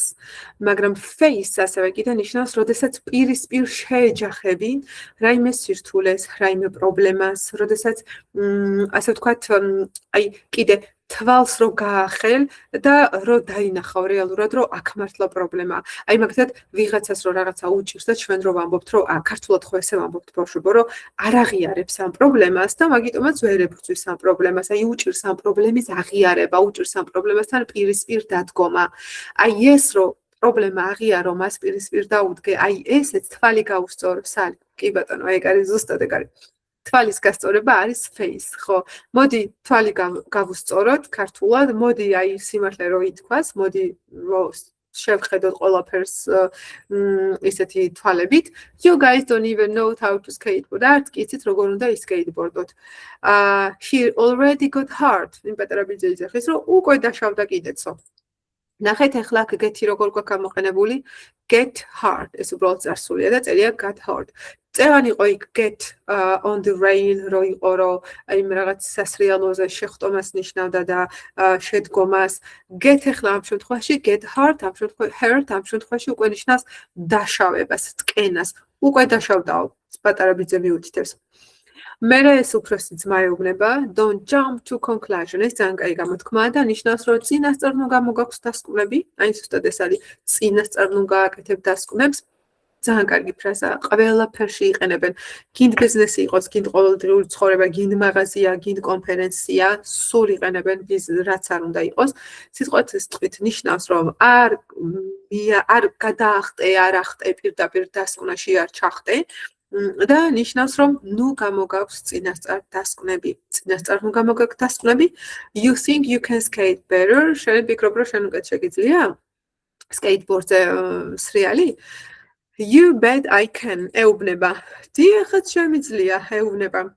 მაგრამ face ასევე კიდე ნიშნავს, როდესაც პირისპირ შეეჯახები რაიმე სირთულეს, რაიმე პრობლემას, როდესაც ასე ვთქვათ, აი კიდე თვალს რო გაახელ და რო დაინახავ რეალურად რომ აქ მართლა პრობლემაა. აი მაგალითად ვიღაცას რო რაღაცა უჭირს და ჩვენ რო ვამბობთ რომ ქართულად ხო ესე ვამბობთ ბავშვებო რომ არ აღიარებს ამ პრობლემას და მაგიტომაც ვერ ებრძვის ამ პრობლემას. აი უჭირს ამ პრობლემის აღიარება, უჭირს ამ პრობლემასთან პირისპირ დადგომა. აი ეს რო პრობლემა აღიარო, მას პირისპირ დაუდგე, აი ესეც თვალი გაუსწორო, სალი. კი ბატონო, ეგ არის ზუსტად ეგ არის. თვალის გასწორება არის face, ხო? მოდი თვალი გავუსწოროთ ქართულად, მოდი აი სიმართლე რო ითქვას, მოდი შევხედოთ ყველაფერს ისეთი თვალებით. You guys don't even know how to skateboard. არც კი იცით როგორ უნდა ისკეიტბორდოთ. He already got hard. იმ პეტრა ბიძელი ძახის რომ უკვე დაშავდა კიდეცო. ნახეთ ახლა აქ get-ი როგორ გვაქვს გამოყენებული? Get hard. ეს უბრალოდ წარსულია და წერია got hard. წევანი იყო იქ get on the rail რო იყო რომ აი რაღაც სასრიალოზე შეხვდომას ნიშნავდა და შედგომას. Get ახლა ამ შემთხვევაში get hard, ამ შემთხვევაში უკვე ნიშნავს დაშავებას, ტკენას. უკვე დაშავდაო. პატარა ბიძე მიუთითებს. მერე ეს უფროსი ძმა ეუბნება don't jump to conclusion. ეს ძალიან კაი გამოთქმაა და ნიშნავს რომ წინასწარ ნუ გამოგაქვს დასკვნები. აი ზუსტად ეს არის წინასწარ ნუ გააკეთებ დასკვნებს. ძალიან კარგი ფრაზაა. ყველაფერში იყენებენ. გინდ ბიზნესი იყოს, გინდ ყოველდღიური ცხოვრება, გინდ მაღაზია, გინდ კონფერენცია, სულ იყენებენ რაც არ უნდა იყოს. სიტყვათა წყვით ნიშნავს რომ არ გადაახტე, არ ახტე პირდაპირ დასკვნაში არ ჩახტე. და ნიშნავს რომ ნუ გამოგაქვს წინასწარ დასკვნები. წინასწარ ნუ გამოგაქვს დასკვნები. You think you can skate better? შენ ფიქრობ რომ შენ უკეთ შეგიძლია? skateboard-ზე სრიალი? You bet I can. ეუბნება. დიახაც შემიძლია, ეუბნება.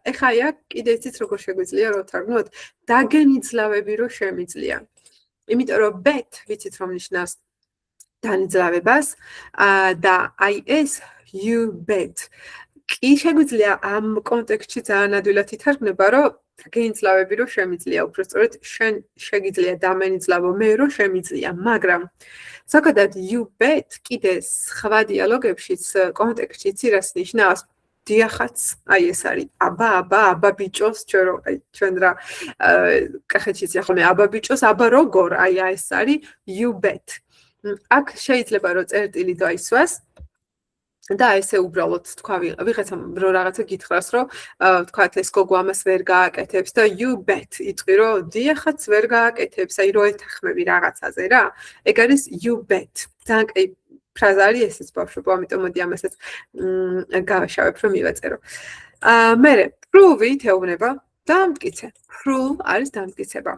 ეხა აქ კიდე იცით როგორ შეგვიძლია რომ თარგმნოთ? დაგენიძლავები რომ შემიძლია. იმიტომ რომ bet ვიცით რომ ნიშნავს განძლავებას და is you bet კი შეგვიძლია ამ კონტექსტში ძალიან ადვილად ითარგმნება რომ გეინძლავები რომ შემიძლია უბრალოდ შენ შეგიძლია დამენიძლავო მე რომ შემიძლია მაგრამ ზოგადად you bet კიდე სხვა დიალოგებშიც კონტექსტშიც ირას ნიშნავს დიახაც აი ეს არის აბა ბიჭოს ჩვენ რა კახეთშიც ახლა აბა ბიჭოს აბა როგორ აი ეს არის you bet აქ შეიძლება რომ წერტილი დაისვას და ესე უბრალოდ თქვა ვიღაცამ რო რაღაცა გითხრას რომ თქვა ეს გოგო ამას ვერ გააკეთებს და you bet იტყვი რომ დიახაც ვერ გააკეთებს აი რო ეთანხმები რაღაცაზე რა ეგ არის you bet ძალიან კაი ფრაზა არის ესეც ბავშვებო ამიტომ მოდი ამასაც გავაშავებ რომ მივაწერო მერე prove-ით ეუბნება დამტკიცე prove არის დამტკიცება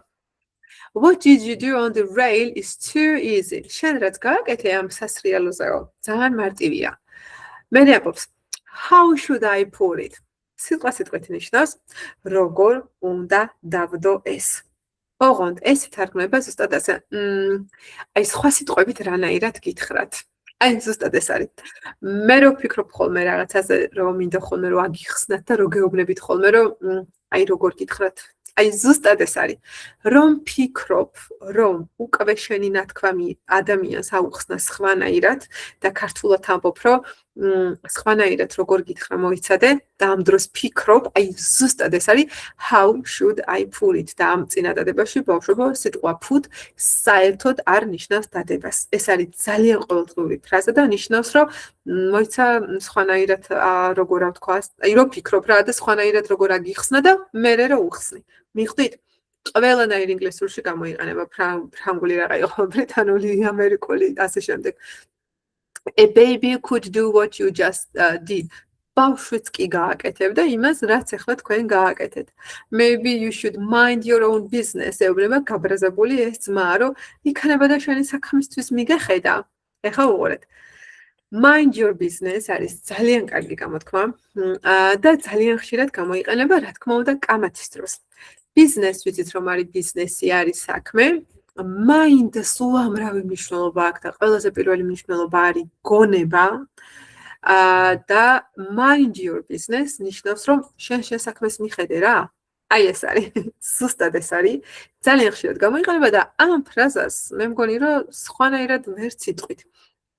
What did you do on the rail is too easy შენ რაც გააკეთე ამ სასრიალოზეო ძალიან მარტივია მერე აბობს how should I pour it სიტყვით ნიშნავს როგორ უნდა დავდო ეს ოღონდ ეს თარგმნება ზუსტად ასე აი სხვა სიტყვებით რანაირად გითხრათ აი ზუსტად ეს არის მე რო ვფიქრობ ხოლმე რაღაცაზე რომ მინდა ხოლმე რომ აგიხსნათ და რო გეუბნებით ხოლმე რომ აი როგორ გითხრათ აი ზუსტად ეს არის რომ ფიქრობ რომ უკვე შენი ნათქვამი ადამიანს აუხსნა სხვანაირად და ქართულად ამბობ რომ სხვანაირად როგორ გითხრა მოიცადე და ამ დროს ფიქრობ აი ზუსტად ეს არის how should I put it და ამ წინადადებაში ბავშვებო სიტყვა put საერთოდ არ ნიშნავს დადებას ეს არის ძალიან ყოველდღიური ფრაზა და ნიშნავს რომ მოიცა სხვანაირად როგორ ვთქვა აი რომ ფიქრობ რა და სხვანაირად როგორ აგიხსნა და მე რო უხსნი მიხვდით ყველანაირ ინგლისურში გამოიყენება ფრანგული რაღა იყო ბრიტანული ამერიკული ასე შემდეგ A baby could do what you just did. ბავშვიც კი გააკეთებდა იმას, რაც ახლა თქვენ გააკეთეთ. Maybe you should mind your own business. ეუბნება გაბრაზებული ეს ძმა, რომ იქნება და შენი საქმისთვის მიგეხედა. ეხლა უყურეთ. Mind your business არის ძალიან კარგი გამოთქმა და ძალიან ხშირად გამოიყენება, რა თქმა უნდა, კამათის დროს. Business ვიცით რომ არის ბიზნესი, არის საქმე. Mind სულამრავი მნიშვნელობა აქვს და ყველაზე პირველი მნიშვნელობა არის გონება და mind your business ნიშნავს რომ შენ საქმეს მიხედე რა აი ეს არის ზუსტად ეს არის ძალიან ხშირად გამოიყენება და ამ ფრაზას მე მგონი რომ სხვანაირად ვერც იტყვით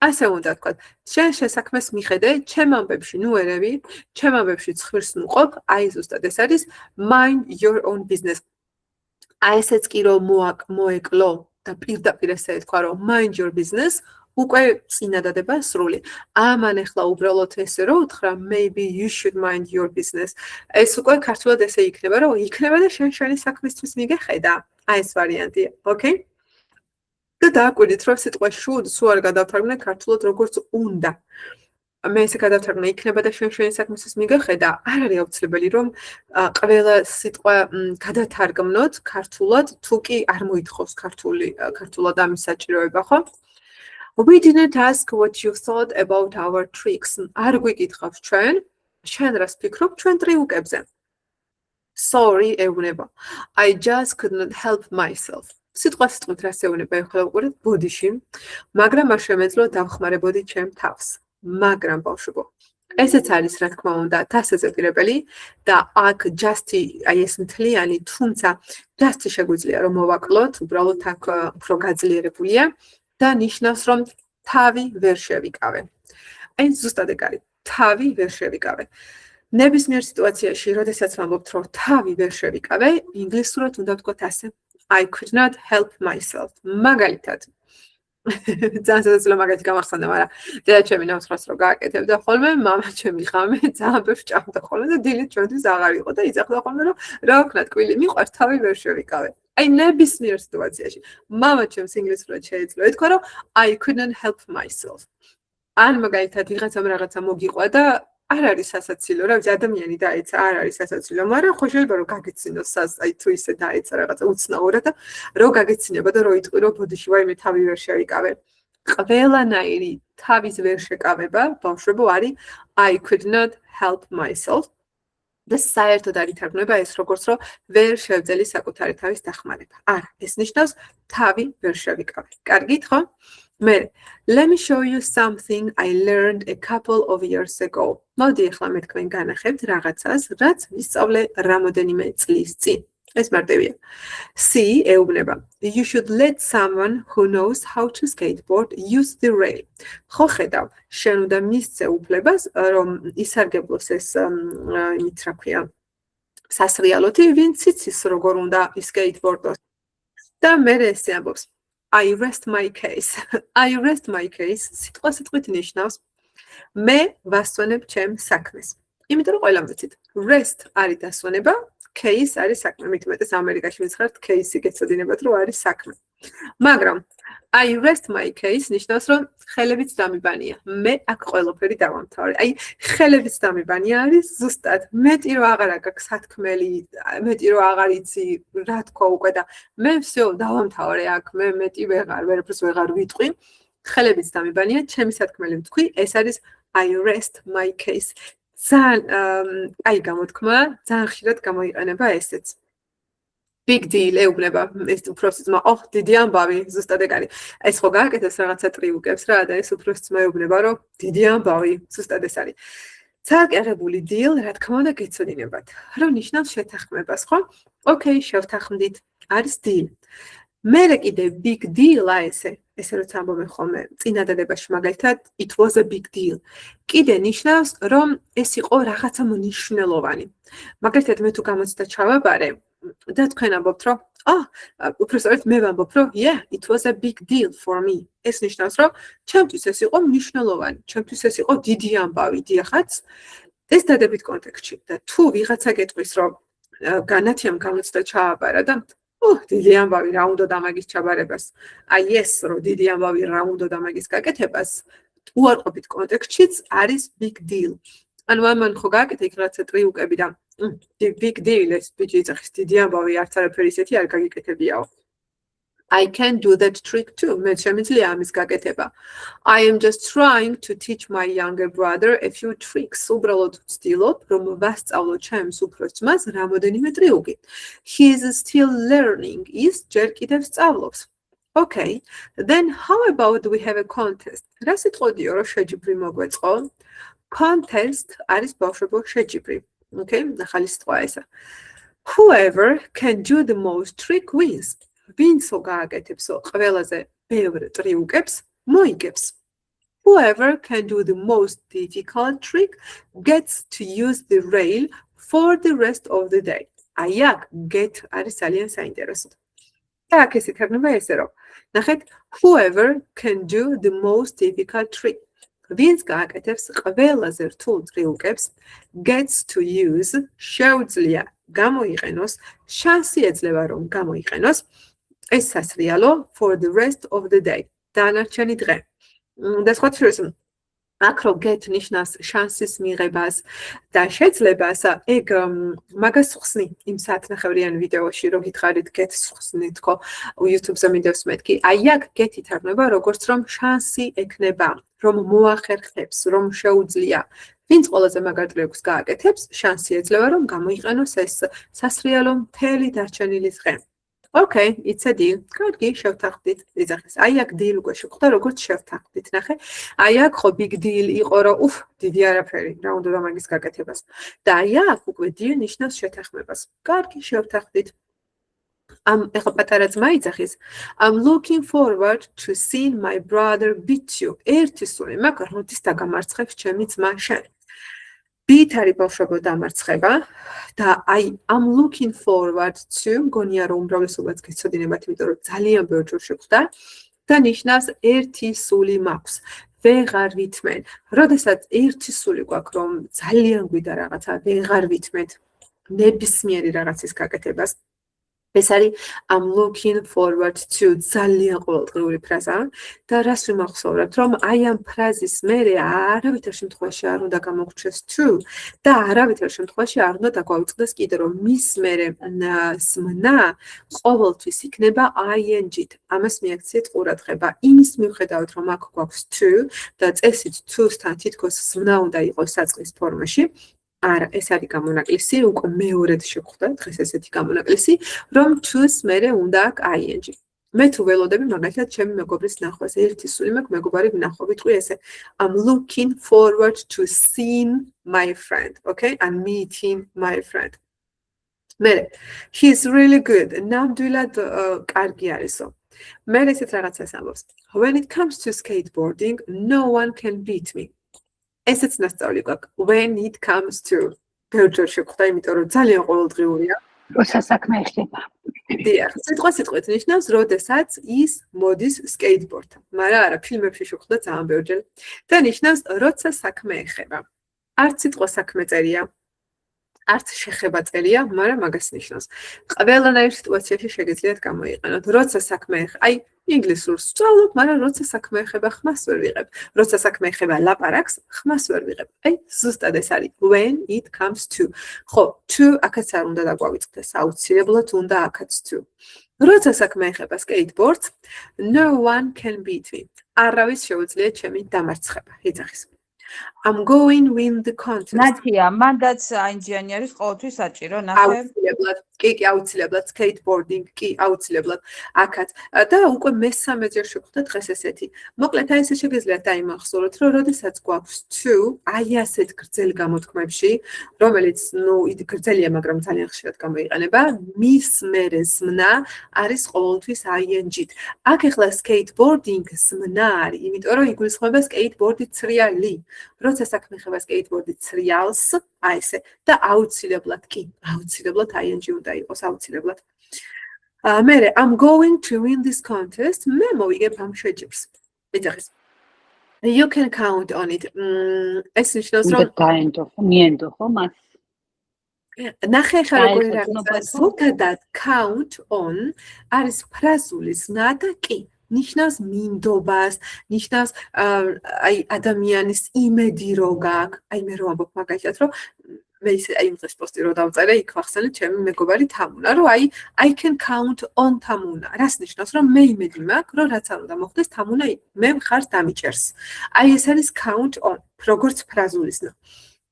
ასე უნდა თქვა შენ საქმეს მიხედე ჩემ ამბებში ნუ ერევი ჩემ ამბებში ცხვირს ნუყოფ აი ზუსტად ეს არის mind your own business აი ესეც კი რომ მოეკლო და პირდაპირ ესე თქვა რომ mind your business უკვე წინადადება სრული. ამან ახლა უბრალოდ ესე რომ უთხრა maybe you should mind your business. ეს უკვე ქართულად ესე იქნება რომ იქნება და შენი საქმისთვის მიგეხედა. აი ეს ვარიანტია, okay? და დააკვირდით რომ სიტყვა should სულ არ გადავთარგმნე ქართულად როგორც უნდა. მე ესე გადავთარგმნე იქნება და შენი საქმისთვის მიგეხედა. არ არის აუცილებელი რომ ყველა სიტყვა გადათარგმნოთ ქართულად, თუ კი არ მოითხოვს ქართულად ამის საჭიროება, ხო? We didn't ask what you thought about our tricks. არ გვიკითხავს ჩვენ რას ფიქრობ ჩვენ ტრიუკებზე. Sorry, ეუბნება. I just couldn't help myself. სიტყვით რას ეუბნება ახლა უყურეთ ბოდიში, მაგრამ არ შემეძლო დავხმარებოდი ჩემ თავს. მაგრამ ბავშვებო, ესეც არის რა თქმა უნდა დასაზეპირებელი და აქ just-ი აი ეს მთლიანი, თუმცა just-ი შეგვიძლია რომ მოვაკლოთ, უბრალოდ აქ უფრო გაძლიერებულია. და ნიშნავს რომ თავი ვერ შევიკავე. აი ზუსტად ეგ არის. თავი ვერ შევიკავე. ნებისმიერ სიტუაციაში, როდესაც ვამბობთ რომ თავი ვერ შევიკავე, ინგლისურად უნდა ვთქვათ ასე. I could not help myself. მაგალითად. ძალიან სასაცილო მაგალითი გამახსენდა, მაგრამ დედა ჩემი ნამსხვრას რო გააკეთებდა ხოლმე, მამა ჩემი ღამე ძალიან ბევრ ჭამდა ხოლმე და დილით ჩვენთვის აღარ იყო და იძახდა ხოლმე რომ რა ვქნათ კვილი მიყვარს თავი ვერ შევიკავე. აი ნებისმიერ სიტუაციაში მამა ჩემს ინგლისურად შეეძლო ეთქვა რომ I couldn't help myself. ან მაგალითად ვიღაცამ რაღაცა მოგიყვა და არ არის სასაცილო, რა ვიცი ადამიანი დაეცა, არ არის სასაცილო, მაგრამ ხო შეიძლება რომ გაგეცინოს აი თუ ისე დაეცა რაღაცა უცნაურად და რო გაგეცინება და რო იტყვი რომ ბოდიში ვაიმე თავი ვერ შევიკავე. ყველანაირი თავის ვერ შეკავება ბავშვებო არის I could not help myself. და საერთოდ არ ითარგმნება ეს როგორც რომ ვერ შევძელი საკუთარი თავის დახმარება. არა, ეს ნიშნავს თავი ვერ შევიკავე. კარგით, ხო? მე let me show you something I learned a couple of years ago. მოდი ახლა მე თქვენ განახებთ რაღაცას, რაც ვისწავლე რამოდენიმე წლის წინ. ეს მარტივია. C ეუბნება. You should let someone who knows how to skateboard use the rail. ხო ხედავ, შენ უნდა მისცე უფლებას, რომ ისარგებლოს ეს იმით რა ქვია, სასრიალოთი, ვინც იცის როგორ უნდა ისკეიტბორდოს. და მე ესე ამბობს. I rest my case. I rest my case. სიტყვით ნიშნავს მე ვასვენებ ჩემ საქმეს. იმიტომ რომ ყველამ ვიცით, rest არის დასვენება, case არის საქმე. მით უმეტეს ამერიკაში ვიცხართ case-ი გეცოდინებათ, რომ არის საქმე. მაგრამ I rest my case ნიშნავს, რომ ხელებიც დამიბანია. მე აქ ყველაფერი დავამთავრე. აი, ხელებიც დამიბანია არის ზუსტად. მეტი რომ აღარ აქვს სათქმელი, მეტი რომ აღარ იცი რა თქვა უკვე და მე всё დავამთავრე აქ. მე მეტი ვერაფერს ვეღარ ვიტყვი. ხელებიც დამიბანია, ჩემი სათქმელი ვთქვი, ეს არის I rest my case. ძალიან აი გამოთქმა, ძალიან ხშირად გამოიყენება ესეც. Big deal ეუბნება ეს უფროსი ძმა. ოხ, დიდი ამბავი, ზუსტად ეგ არის. ეს ხო გააკეთეს რაღაცა ტრიუკებს რა და ეს უფროსი ძმა ეუბნება, რომ დიდი ამბავი, ზუსტად ეს არის. ცალკეღებული deal, რა თქმა უნდა, გეცოდინებათ. რომ ნიშნავს შეთანხმებას, ხო? Okay, შევთანხმდით. არის deal. მერე კიდე big deal ესე როცა ამბობენ ხოლმე წინადადებაში მაგალითად it was a big deal. კიდე ნიშნავს, რომ ეს იყო რაღაცა მნიშვნელოვანი. მაგალითად მე თუ გამოცდა ჩავაბარე და თქვენ ამბობთ, რომ უბრალოდ მე ვამბობ, რომ yeah, it was a big deal for me. ეს ნიშნავს, რომ ჩემთვის ეს იყო მნიშვნელოვანი, ჩემთვის ეს იყო დიდი ამბავი, დიახაც. ეს დადებით კონტექსტში და თუ ვიღაცა გეტყვის, რომ განათიამ გამოცდა ჩააბარა და დიდი ამბავი რა უნდა დამაგის ჩაბარებას. აი ეს რომ დიდი ამბავი რა უნდა დამაგის გაკეთებას, უარყოფით კონტექსტშიც არის big deal. ანუ ამან ხო გააკეთა იქ რაღაცა ტრიუკები და big deal ეს ბიჭი იცახის დიდი ამბავი არც არაფერი ისეთი არ გაგიკეთებიაო. I can do that trick too. მე შემიძლია ამის გაკეთება. I am just trying to teach my younger brother a few tricks. უბრალოდ ვცდილობ, რომ ვასწავლო ჩემს უფროს ძმას რამოდენიმე ტრიუკი. He is still learning. ის ჯერ კიდევ სწავლობს. Okay. Then how about we have a contest? რა სიტყვოდიო, რომ შეჯიბრი მოგვეწყო? Contest არის ბავშვებო შეჯიბრი. Okay, ახალი სიტყვა ესა. Whoever can do the most trick wins. ვინცო გააკეთებსო ყველაზე ბევრ ტრიუკებს მოიგებს. Whoever can do the most difficult trick gets to use the rail for the rest of the day. აი აქ get არის ძალიან საინტერესო. და აქ ეს იქნება ესე რომ ნახეთ whoever can do the most difficult trick. ვინც გააკეთებს ყველაზე რთულ ტრიუკებს gets to use შეუძლია გამოიყენოს, შანსი ეძლევა რომ გამოიყენოს ეს სასრიალო for the rest of the day. დანარჩენი დღე. და სხვა შორის აქ რო get ნიშნავს შანსის მიღებას და შეძლებას, ეგ მაგას ხსნი იმ საათნახევრიან ვიდეოში, რო გითხარით get ხსნით ხო YouTube-ზე მინდევს მეთქი. აი აქ get ითარგმნება როგორც რომ შანსი ექნება, რომ მოახერხებს, რომ შეუძლია. ვინც ყველაზე მაგარ ტრიუკს გააკეთებს, შანსი ეძლევა რომ გამოიყენოს ეს სასრიალო მთელი დარჩენილი დღე. Okay, it's a deal. კარგი, შევთანხმდით. იზახეს. აი აქ deal უკვე შეხვდა, როგორც შევთანხმდით. ნახე. აი აქ ხო big deal იყო, რომ დიდი არაფერი, რა უნდა დამაგის გაკეთებას. და აი აქ უკვე deal ნიშნავს შეთანხმებას. კარგი, შევთანხმდით. ეხლა პატარა ძმა იძახის. I'm looking forward to seeing my brother beat you. ერთი სული, მაგრამ როდის დაგამარცხებს ჩემი ძმა შენ. Beat არის ბავშვებო დამარცხება და აი I'm looking forward to გონია რომ უმრავლესობაც გეცოდინებათ, იმიტომ რომ ძალიან ბევრ ჯერ შეხვდა და ნიშნავს ერთი სული მაქვს. ვეღარ ვითმენ. როდესაც ერთი სული გვაქვს რომ ძალიან გვიდა რაღაცა, ვეღარ ვითმეთ ნებისმიერი რაღაცის გაკეთებას. ეს არის I'm looking forward to ძალიან ყოველდღიური ფრაზა და რას ვიმახსოვრებთ, რომ აი ამ ფრაზის მერე არავითარ შემთხვევაში არ უნდა გამოგრჩეს to და არავითარ შემთხვევაში არ უნდა დაგვავიწყდეს კიდე რომ მის მერე სმნა ყოველთვის იქნება ing-ით. ამას მიაქციეთ ყურადღება. იმის მიუხედავად რომ აქ გვაქვს to და წესით to-სთან თითქოს სმნა უნდა იყოს საწყის ფორმაში. არა, ეს არის გამონაკლისი, უკვე მეორედ შევხვდა დღეს ესეთი გამონაკლისი, რომ to-ს მერე უნდა აქვს ing. მე თუ ველოდები მაგალითად ჩემი მეგობრის ნახვას, ერთი სული მაქვს მეგობარი ვნახო, ვიტყვი ესე I'm looking forward to seeing my friend, okay? I'm meeting my friend. მერე he's really good. ნამდვილად კარგი არისო. მერე ესეთ რაღაცას ამბობს. When it comes to skateboarding, no one can beat me. ესეც ნასწავლი გვაქვს. When it comes to ბევრჯერ შევხვდა, იმიტომ რომ ძალიან ყოველდღიურია. როცა საქმე ეხება. დიახ, სიტყვით ნიშნავს, როდესაც ის მოდის სკეიტბორდთან. მაგრამ არა, ფილმებში შევხვდა ძალიან ბევრჯერ. და ნიშნავს, როცა საქმე ეხება. არც სიტყვა საქმე წერია. არც შეხება წერია, მაგრამ მაგას ნიშნავს. ყველანაირ სიტუაციაში შეგიძლიათ გამოიყენოთ. როცა საქმე ეხება, აი ინგლისურს ვსწავლობ, მაგრამ როცა საქმე ეხება, ხმას ვერ ვიღებ. როცა საქმე ეხება ლაპარაკს, ხმას ვერ ვიღებ. აი, ზუსტად ეს არის when it comes to. ხო, to აქაც არ უნდა დაგვავიწყდეს, აუცილებლად უნდა აქაც to. როცა საქმე ეხება skateboards, no one can beat me. არავის შეუძლია ჩემი დამარცხება. ეძახის. I'm going win the contest. ნათია, მანდაც აინჯიანი არის ყოველთვის საჭირო, ნახე. აუცილებლად, კი, აუცილებლად, skateboarding, კი, აუცილებლად, აქაც. და უკვე მესამე ჯერ შევხვდა დღეს ესეთი. მოკლედ, აი ესე შეგიძლიათ დაიმახსოვროთ, რომ როდესაც გვაქვს to, აი ასეთ გრძელ გამოთქმებში, რომელიც, გრძელია, მაგრამ ძალიან ხშირად გამოიყენება, მის მერე ზმნა არის ყოველთვის ing-ით. აქ ახლა skateboarding ზმნა არის, იმიტომ რომ იგულისხმება skateboard-ი ცრიალი. როცა საქმე ეხება skateboard-ი ცრიალს, აი ესე და აუცილებლად კი, აუცილებლად ing უნდა იყოს, აუცილებლად. მერე I'm going to win this contest. მე მოვიგებ ამ შეჯიბრს. ეძახის. You can count on it. ეს ნიშნავს რომ მიენდო ხო მას? ნახე ახლა როგორი რაღაცა ზოგადად count on არის ფრაზული ზნა და კი. ნიშნავს მინდობას, ნიშნავს აი ადამიანის იმედი რო გაქვს. აი მე რო ამბობ მაგალითად რომ მე ისე აი დღეს პოსტი რო დავწერე, იქ ვახსენე ჩემი მეგობარი თამუნა, რომ აი I can count on თამუნა. რას ნიშნავს, რომ მე იმედი მაქვს, რომ რაც არ უნდა მოხდეს, თამუნა მე მხარს დამიჭერს. აი ეს არის count on, როგორც ფრაზული ზნა.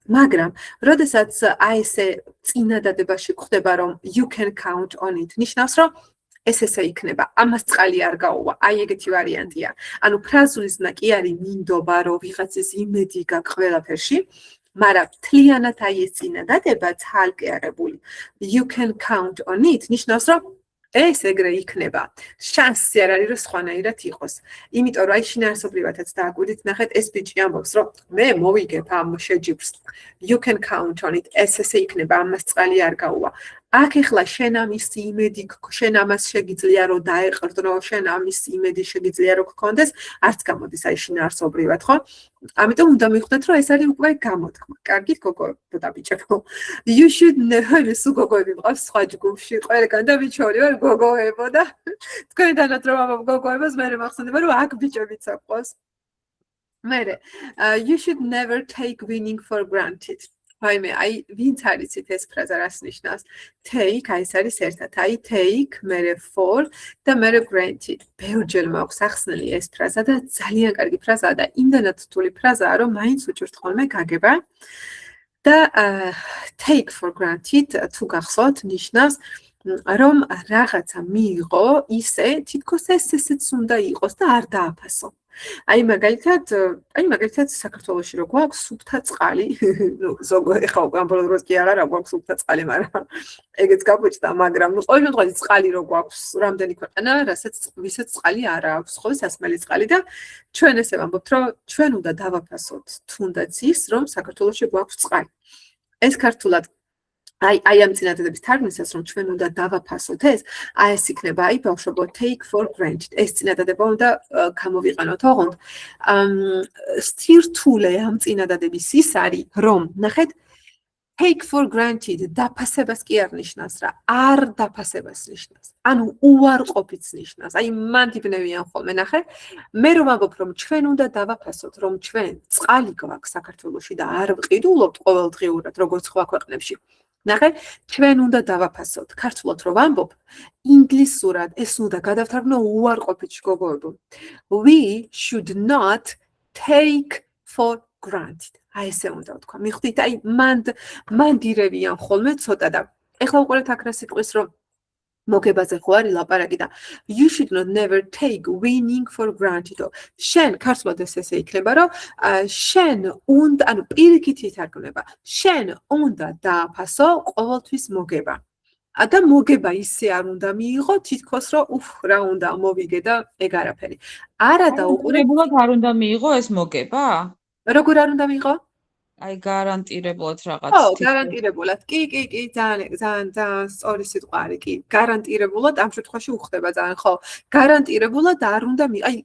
მაგრამ, როდესაც აი ესე წინადადებაში გვხდება, რომ you can count on it, ნიშნავს, რომ ეს ესე იქნება, ამას წყალი არ გაუვა, აი ეგეთი ვარიანტია. ანუ ფრაზული ზნა კი არის მინდობა, რომ ვიღაცის იმედი გაქვს ყველაფერში, მაგრამ მთლიანად აი ეს წინადადება ცალკე აღებული. You can count on it, ნიშნავს, რომ ეს ეგრე იქნება. შანსი არ არის, რომ სხვანაირად იყოს. იმიტომ რომ აი შინაარსობრივადაც დააკვირდით, ნახეთ, ეს ბიჭი ამბობს, რომ მე მოვიგებ ამ შეჯიბრს. You can count on it, ეს ესე იქნება, ამას წყალი არ გაუვა. აქ ახლა შენ ამის იმედი, შენ ამას შეგიძლია რომ დაეყრდნო, შენ ამის იმედი შეგიძლია რომ გქონდეს, არც გამოდის აი შინაარსობრივად, ხო? ამიტომ უნდა მიხვდეთ, რომ ეს არის უკვე გამოთქმა. კარგით, გოგოებო და ბიჭებო. You should never სულ გოგოები მყავს სხვა ჯგუფში, ყველგან და ბიჭორი ვარ გოგოებო და თქვენთანაც რომ ამბობ გოგოებას, მე მახსენდება, რომ აქ ბიჭებიც აქვს. მერე, you should never take winning for granted. ვაიმე, აი ვინც არიცით ეს ფრაზა რას ნიშნავს? Take, აი ეს არის ერთად, აი take, მერე for და მერე granted. ბევრჯერ მაქვს ახსნილი ეს ფრაზა და ძალიან კარგი ფრაზაა და იმდანაც რთული ფრაზაა, რომ მაინც უჭირთ ხოლმე გაგება. და take for granted, თუ გახსოვთ, ნიშნავს რომ რაღაცა მიიღო ისე, თითქოს ესეც უნდა იყოს და არ დააფასო. აი მაგალითად საქართველოში რო გვაქვს სუფთა წყალი, ეხლა უკვე ამ ბოლო დროს კი აღარა გვაქვს სუფთა წყალი, მაგრამ ეგეც გაგვიჭდა, მაგრამ ყოველ შემთხვევაში წყალი რო გვაქვს რამდენი ქვეყანა, ვისაც წყალი არ აქვს, ხო, სასმელი წყალი და ჩვენ ესე ვამბობთ, რომ ჩვენ უნდა დავაფასოთ თუნდაც ის, რომ საქართველოში გვაქვს წყალი. ეს ქართულად აი ამ წინადადების თარგმნისას რომ ჩვენ უნდა დავაფასოთ ეს, აი ეს იქნება, აი ბავშვებო, take for granted. ეს წინადადება უნდა გამოვიყენოთ, ოღონდ სირთულე ამ წინადადების ის არის, რომ ნახეთ, take for granted დაფასებას კი არ ნიშნავს რა, არ დაფასებას ნიშნავს. ანუ უარყოფით ნიშნავს. აი მან თიბნევიან ხოლმე, ნახე. მე რომ ამბობ, რომ ჩვენ უნდა დავაფასოთ, რომ ჩვენ წყალი გვაქვს საქართველოში და არ ვყიდულობთ ყოველდღიურად, როგორც სხვა ქვეყნებში. ნახე, ჩვენ უნდა დავაფასოთ. ქართულად რომ ვამბობ, ინგლისურად ეს უნდა გადავთარგმნო უარყოფით გოგოებო. We should not take for granted. აი ესე უნდა ვთქვა. მიხვდით, აი მან დირევიან ხოლმე ცოტა და ეხლა უყურეთ აქ რა სიტყვის რომ მოგებაზე ხო არის ლაპარაკი და you should not never take winning for granted. შენ ქართულად ესე იქნება რომ შენ უნდა ანუ პირიქით ითარგმნება. შენ უნდა დააფასო ყოველთვის მოგება. და მოგება ისე არ უნდა მიიღო თითქოს რომ რა უნდა მოვიგე და ეგ არაფერი. არა და უყურეთ გარანტირებულად არ უნდა მიიღო ეს მოგება? როგორ არ უნდა მიიღო? აი გარანტირებულად რაღაც ხო, გარანტირებულად. კი, ძალიან სწორი სიტყვა არის, კი. გარანტირებულად ამ შემთხვევაში უხდება ძალიან, ხო. გარანტირებულად არ უნდა აი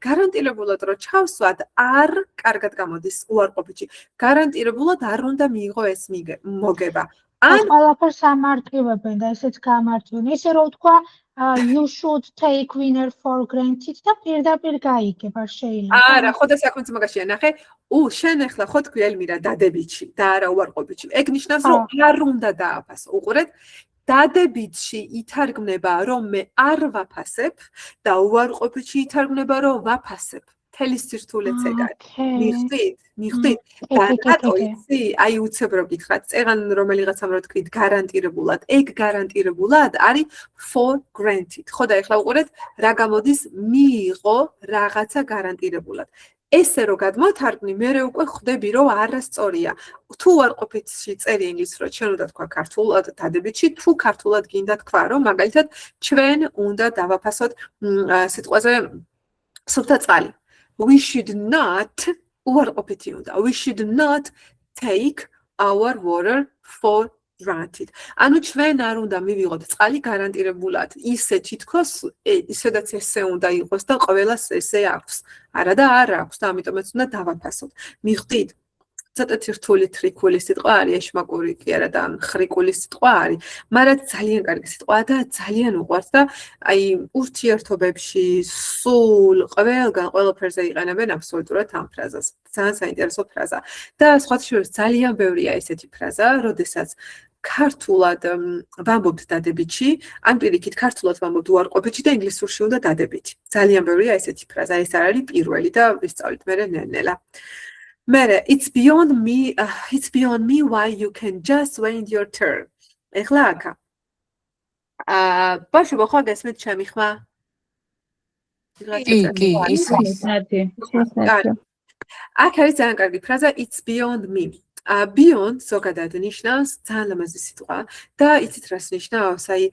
გარანტირებულად რომ ჩავსვათ არ კარგად გამოდის უარყოფითი. გარანტირებულად არ უნდა მიიღო ეს მოგება. ან ყველაფერს ამარტივებენ და ესეც გამარტივენ. ესე რომ თქვა you should take winner for granted და პირდაპირ გაიგებ არ შეიძლება. არა, ხო და საქმეც მაგაშია, ნახე. შენ ახლა ხო თქვი ელმირა დადებითში და არა უარყოფითში. ეგ ნიშნავს რომ არ უნდა დააფასო. უყურეთ, დადებითში ითარგმნება რომ მე არ ვაფასებ და უარყოფითში ითარგმნება რომ ვაფასებ. თელი სირთულეც ეგ არის. მიხვდით? და რატო იცი? აი უცებ რო გითხრათ, წეგან რომელიღაცამ რო თქვით გარანტირებულად, ეგ გარანტირებულად არის for granted. ხო და ეხლა უყურეთ, რა გამოდის მიიღო რაღაცა გარანტირებულად. ესე რო გადმოთარგმნი, მე უკვე ხვდები რომ არასწორია. თუ უარყოფითში წერია ინგლისურად რომ ჩვენ უნდა თქვა ქართულად დადებითში, თუ ქართულად გინდა თქვა რომ მაგალითად ჩვენ უნდა დავაფასოთ სიტყვაზე სუფთა წყალი. We should not უარყოფითი უნდა. We should not take our water for granted. ანუ ჩვენ არ უნდა მივიღოთ წყალი გარანტირებულად. ისე თითქოს ისედაც ესე უნდა იყოს და ყველას ესე აქვს. არა და არ აქვს და ამიტომაც უნდა დავაფასოთ. მიხვდით? ცოტათი რთული ტრიკული სიტყვა არის, ეშმაკური კი არა და ხრიკული სიტყვა არის, მაგრამ ძალიან კარგი სიტყვა და ძალიან უყვარს და აი ურთიერთობებში სულ ყველგან ყველაფერზე იყენებენ აბსოლუტურად ამ ფრაზას. ძალიან საინტერესო ფრაზა. და სხვათა შორის ძალიან ბევრია ესეთი ფრაზა, როდესაც ქართულად ვამბობთ დადებითში, ან პირიქით ქართულად ვამბობთ უარყოფითში და ინგლისურში უნდა დადებითი. ძალიან ბევრია ესეთი ფრაზა. ეს არ არის პირველი და ვისწავლით მერე ნელ-ნელა. It's beyond me why you can just wait your turn. ეხლა აქა. ბავშვებო, ხო გესმით ჩემი ხმა? კი, ის. აქ არის ძალიან კარგი ფრაზა it's beyond me. Beyond ზოგადად ნიშნავს ძალიან ლამაზი სიტყვა და იცით რას ნიშნავს? აი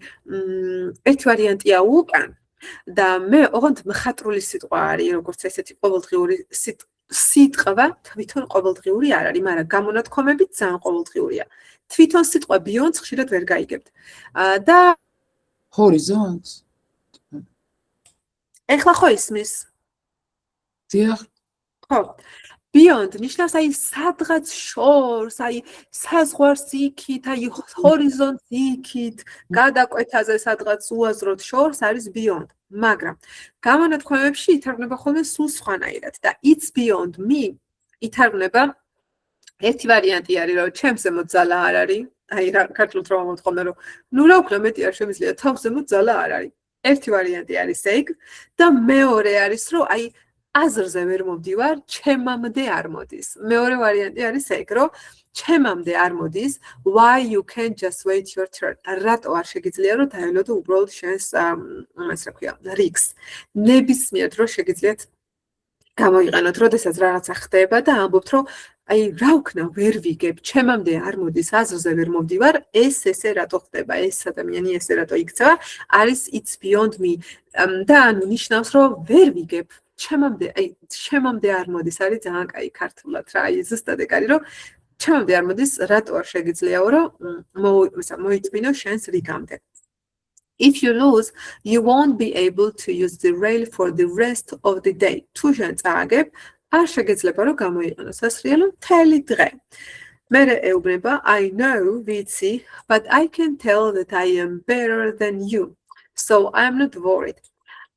ერთი ვარიანტია უკან და მე ოღონდ მხატვრული სიტყვა არის, როგორც ესეთი ყოველდღიური სიტყვა თვითონ ყოველდღიური არ არის, მაგრამ გამონათქვამები ძალიან ყოველდღიურია. თვითონ სიტყვა beyond ხშირად ვერ გაიგებთ. და horizons. ეხლა ხო ისმის? დიახ. ხო. Beyond ნიშნავს აი სადღაც შორს, აი საზღვარს იქით, აი ჰორიზონტს იქით, გადაკვეთაზე სადღაც უაზროდ შორს არის beyond. მაგრამ გამონათქვამებში ითარგმნება ხოლმე სულ სხვანაირად და it's beyond me ითარგმნება ერთი ვარიანტი არის რომ ჩემს ზემოთ ძალა არ არის, აი რა ქართულად რომ მომთხოვნა რომ ნუ რა ვქნა მეტი არ შემიძლია თავს ზემოთ ძალა არ არის. ერთი ვარიანტი არის ეგ და მეორე არის რომ აი აზრზე ვერ მომდივარ, ჩემამდე არ მოდის. მეორე ვარიანტი არის ეგ, რომ ჩემამდე არ მოდის, why you can just wait your turn. რატო არ შეგიძლია რომ დაელოდო უბრალოდ შენს ასე რა ქვია, რიგს. ნებისმიერ დროს შეგიძლიათ გამოიყენოთ, როდესაც რაღაცა ხდება და ამბობთ, რომ აი რა ვქნა, ვერ ვიგებ, ჩემამდე არ მოდის, აზრზე ვერ მომდივარ, ესე რატო ხდება, ეს ადამიანი ესე რატო იქცევა, არის it's beyond me. და ანუ ნიშნავს, რომ ვერ ვიგებ ჩემამდე არ მოდის არის ძალიან კაი ქართულად რა აი ზუსტად ეგ არის რომ ჩემამდე არ მოდის რატო არ შეგიძლიაო რომ მოიწმინო შენს რიგამდე. If you lose, you won't be able to use the rail for the rest of the day. თუ შენ წააგებ, არ შეგეძლება რომ გამოიყენო სასრიალო მთელი დღე. მერე ეუბნება I know, ვიცი, but I can tell that I am better than you. So I am not worried.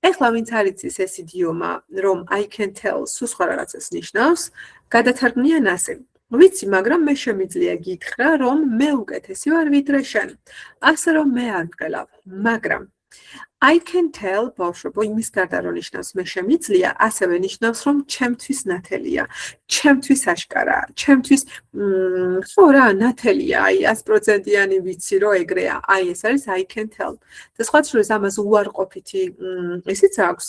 ეხლა ვინც არ იცის ეს იდიომა, რომ I can tell სულ სხვა რაღაცას ნიშნავს, გადათარგმნიან ასე. ვიცი, მაგრამ მე შემიძლია გითხრა, რომ მე უკეთესი ვარ ვიდრე შენ. ასე რომ მე არ ვყელავ, მაგრამ I can tell ბავშვებო იმის გარდა რომ ნიშნავს მე შემიძლია, ასევე ნიშნავს რომ ჩემთვის ნათელია, ჩემთვის აშკარაა, ჩემთვის ხო რა ნათელია, აი 100%-იანი ვიცი რომ ეგრეა. აი ეს არის I can tell. და სხვა შორის ამას უარყოფითი ისიც აქვს.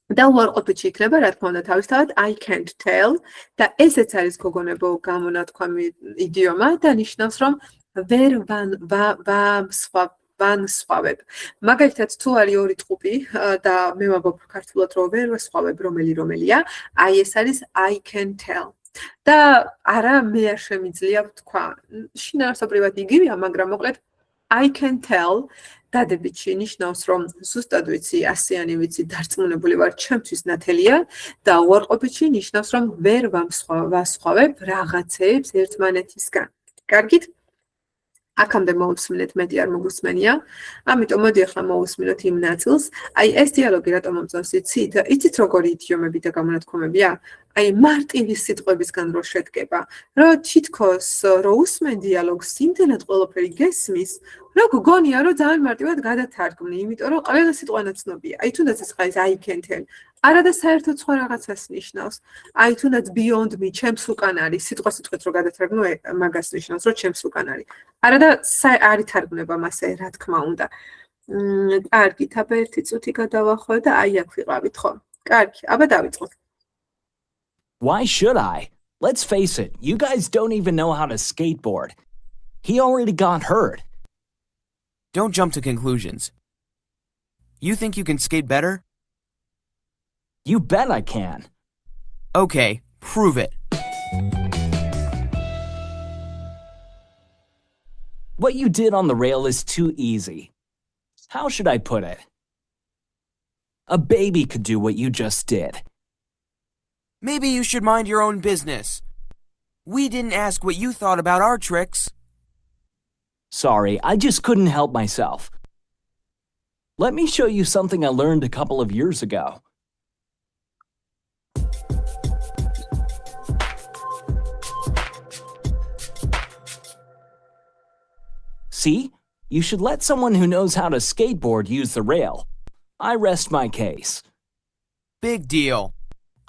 და უარყოფითი იქნება რა თქმა უნდა თავისთავად I can't tell და ესეც არის გოგონებო გამონათქვამი იდიომა და ნიშნავს რომ ვერ ვანსხვავებ. მაგალითად თუ არის ორი ტყუპი და მე ვამბობ ქართულად რომ ვერ ვასხვავებ რომელია, აი ეს არის I can tell. და არა მე არ შემიძლია ვთქვა. შინაარსობრივად იგივეა, მაგრამ მოკლედ I can tell დადებითში ნიშნავს რომ ზუსტად ვიცი, ასიანი ვიცი, დარწმუნებული ვარ, ჩემთვის ნათელია და უარყოფითში ნიშნავს რომ ვერ ვასხვავებ რაღაცეებს ერთმანეთისგან. კარგით? აქამდე მოვუსმინეთ, მეტი არ მოგვისმენია. ამიტომ მოდი ახლა მოვუსმინოთ იმ ნაწილს. აი ეს დიალოგი რატომ მომწონს იცით? იცით როგორი იდიომები და გამონათქვამებია? აი მარტივი სიტყვებისგან რო შედგება, რომ თითქოს რო უსმენ დიალოგს, იმდენად ყველაფერი გესმის, რომ გგონია რომ ძალიან მარტივად გადათარგმნი, იმიტომ რომ ყველა სიტყვა ნაცნობია. აი თუნდაც ეს ხაის I can tell. არა და საერთოდ სხვა რაღაცას ნიშნავს. აი თუნდაც beyond me, ჩემს უკან არის, სიტყვით რო გადათარგმნო, მაგას ნიშნავს, რომ ჩემს უკან არის. არა და არ ითარგმნება მასე, რა თქმა უნდა. კარგით, აბა ერთი წუთი გადავახვევ და აი აქ ვიყავით, ხო? კარგი, აბა დავიწყოთ. Why should I? Let's face it, you guys don't even know how to skateboard. He already got hurt. Don't jump to conclusions. You think you can skate better? You bet I can. Okay, prove it. What you did on the rail is too easy. How should I put it? A baby could do what you just did. Maybe you should mind your own business. We didn't ask what you thought about our tricks. Sorry, I just couldn't help myself. Let me show you something I learned a couple of years ago. See? You should let someone who knows how to skateboard use the rail. I rest my case. Big deal.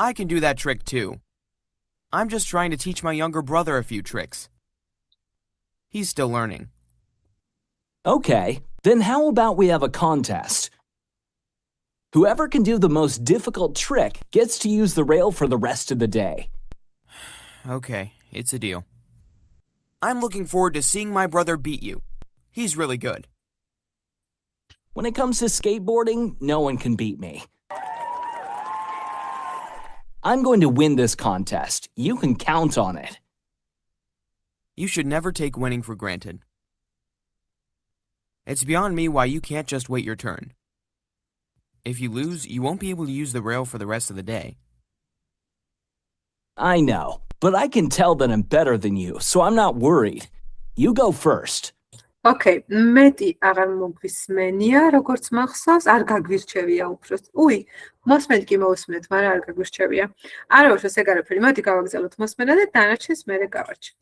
I can do that trick too. I'm just trying to teach my younger brother a few tricks. He's still learning. Okay, then how about we have a contest? Whoever can do the most difficult trick gets to use the rail for the rest of the day. Okay, it's a deal. I'm looking forward to seeing my brother beat you. He's really good. When it comes to skateboarding, no one can beat me. I'm going to win this contest. You can count on it. You should never take winning for granted. It's beyond me why you can't just wait your turn. If you lose, you won't be able to use the rail for the rest of the day. I know, but I can tell that I'm better than you, so I'm not worried. You go first. Okay, მეტი აღარ მოგვისმენია, როგორც მახსოვს, არ გაგვირჩევია უბრალოდ. უი, მოსმენთ კი მოვისმენთ, მაგრამ არ გაგვირჩევია. არა ვაშოს ეგ არაფერი, მოდი გავაგზავნოთ მოსმენა და დანარჩენს მერე გავარჩევთ.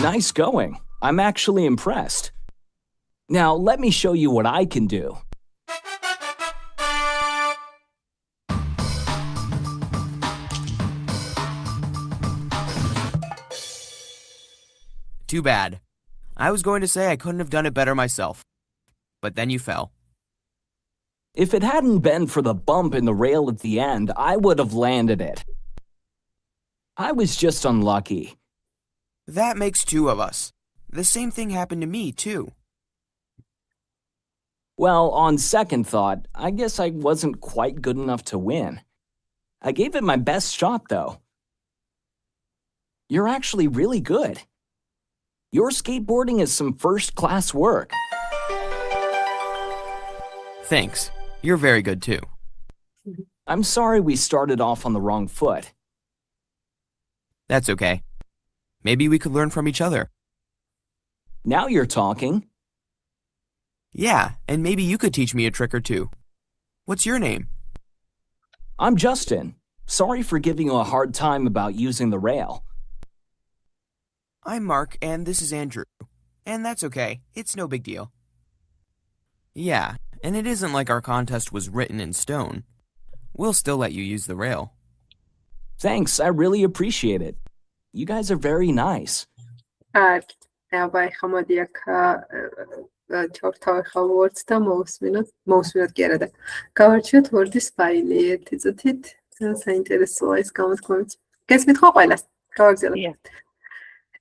Nice going. I'm actually impressed. Now, let me show you what I can do. Too bad. I was going to say I couldn't have done it better myself. But then you fell. If it hadn't been for the bump in the rail at the end, I would have landed it. I was just unlucky. That makes two of us. The same thing happened to me, too. Well, on second thought, I guess I wasn't quite good enough to win. I gave it my best shot, though. You're actually really good. Your skateboarding is some first-class work. Thanks. You're very good, too. I'm sorry we started off on the wrong foot. That's okay. Maybe we could learn from each other. Now you're talking. Yeah, and maybe you could teach me a trick or two. What's your name? I'm Justin. Sorry for giving you a hard time about using the rail. I'm Mark, and this is Andrew. And that's okay. It's no big deal. Yeah, and it isn't like our contest was written in stone. We'll still let you use the rail. Thanks, I really appreciate it. You guys are very nice. აბა ეხლა მოდი აქ ჩავთავ ახლა Word-ს და მოვსმინოთ კი არა და გავარჩიოთ Word-ის ფაილი ერთი წუთით. ძალიან საინტერესოა ეს გამოთქმით. გესმით ხო ყველას? გავაგზავნოთ.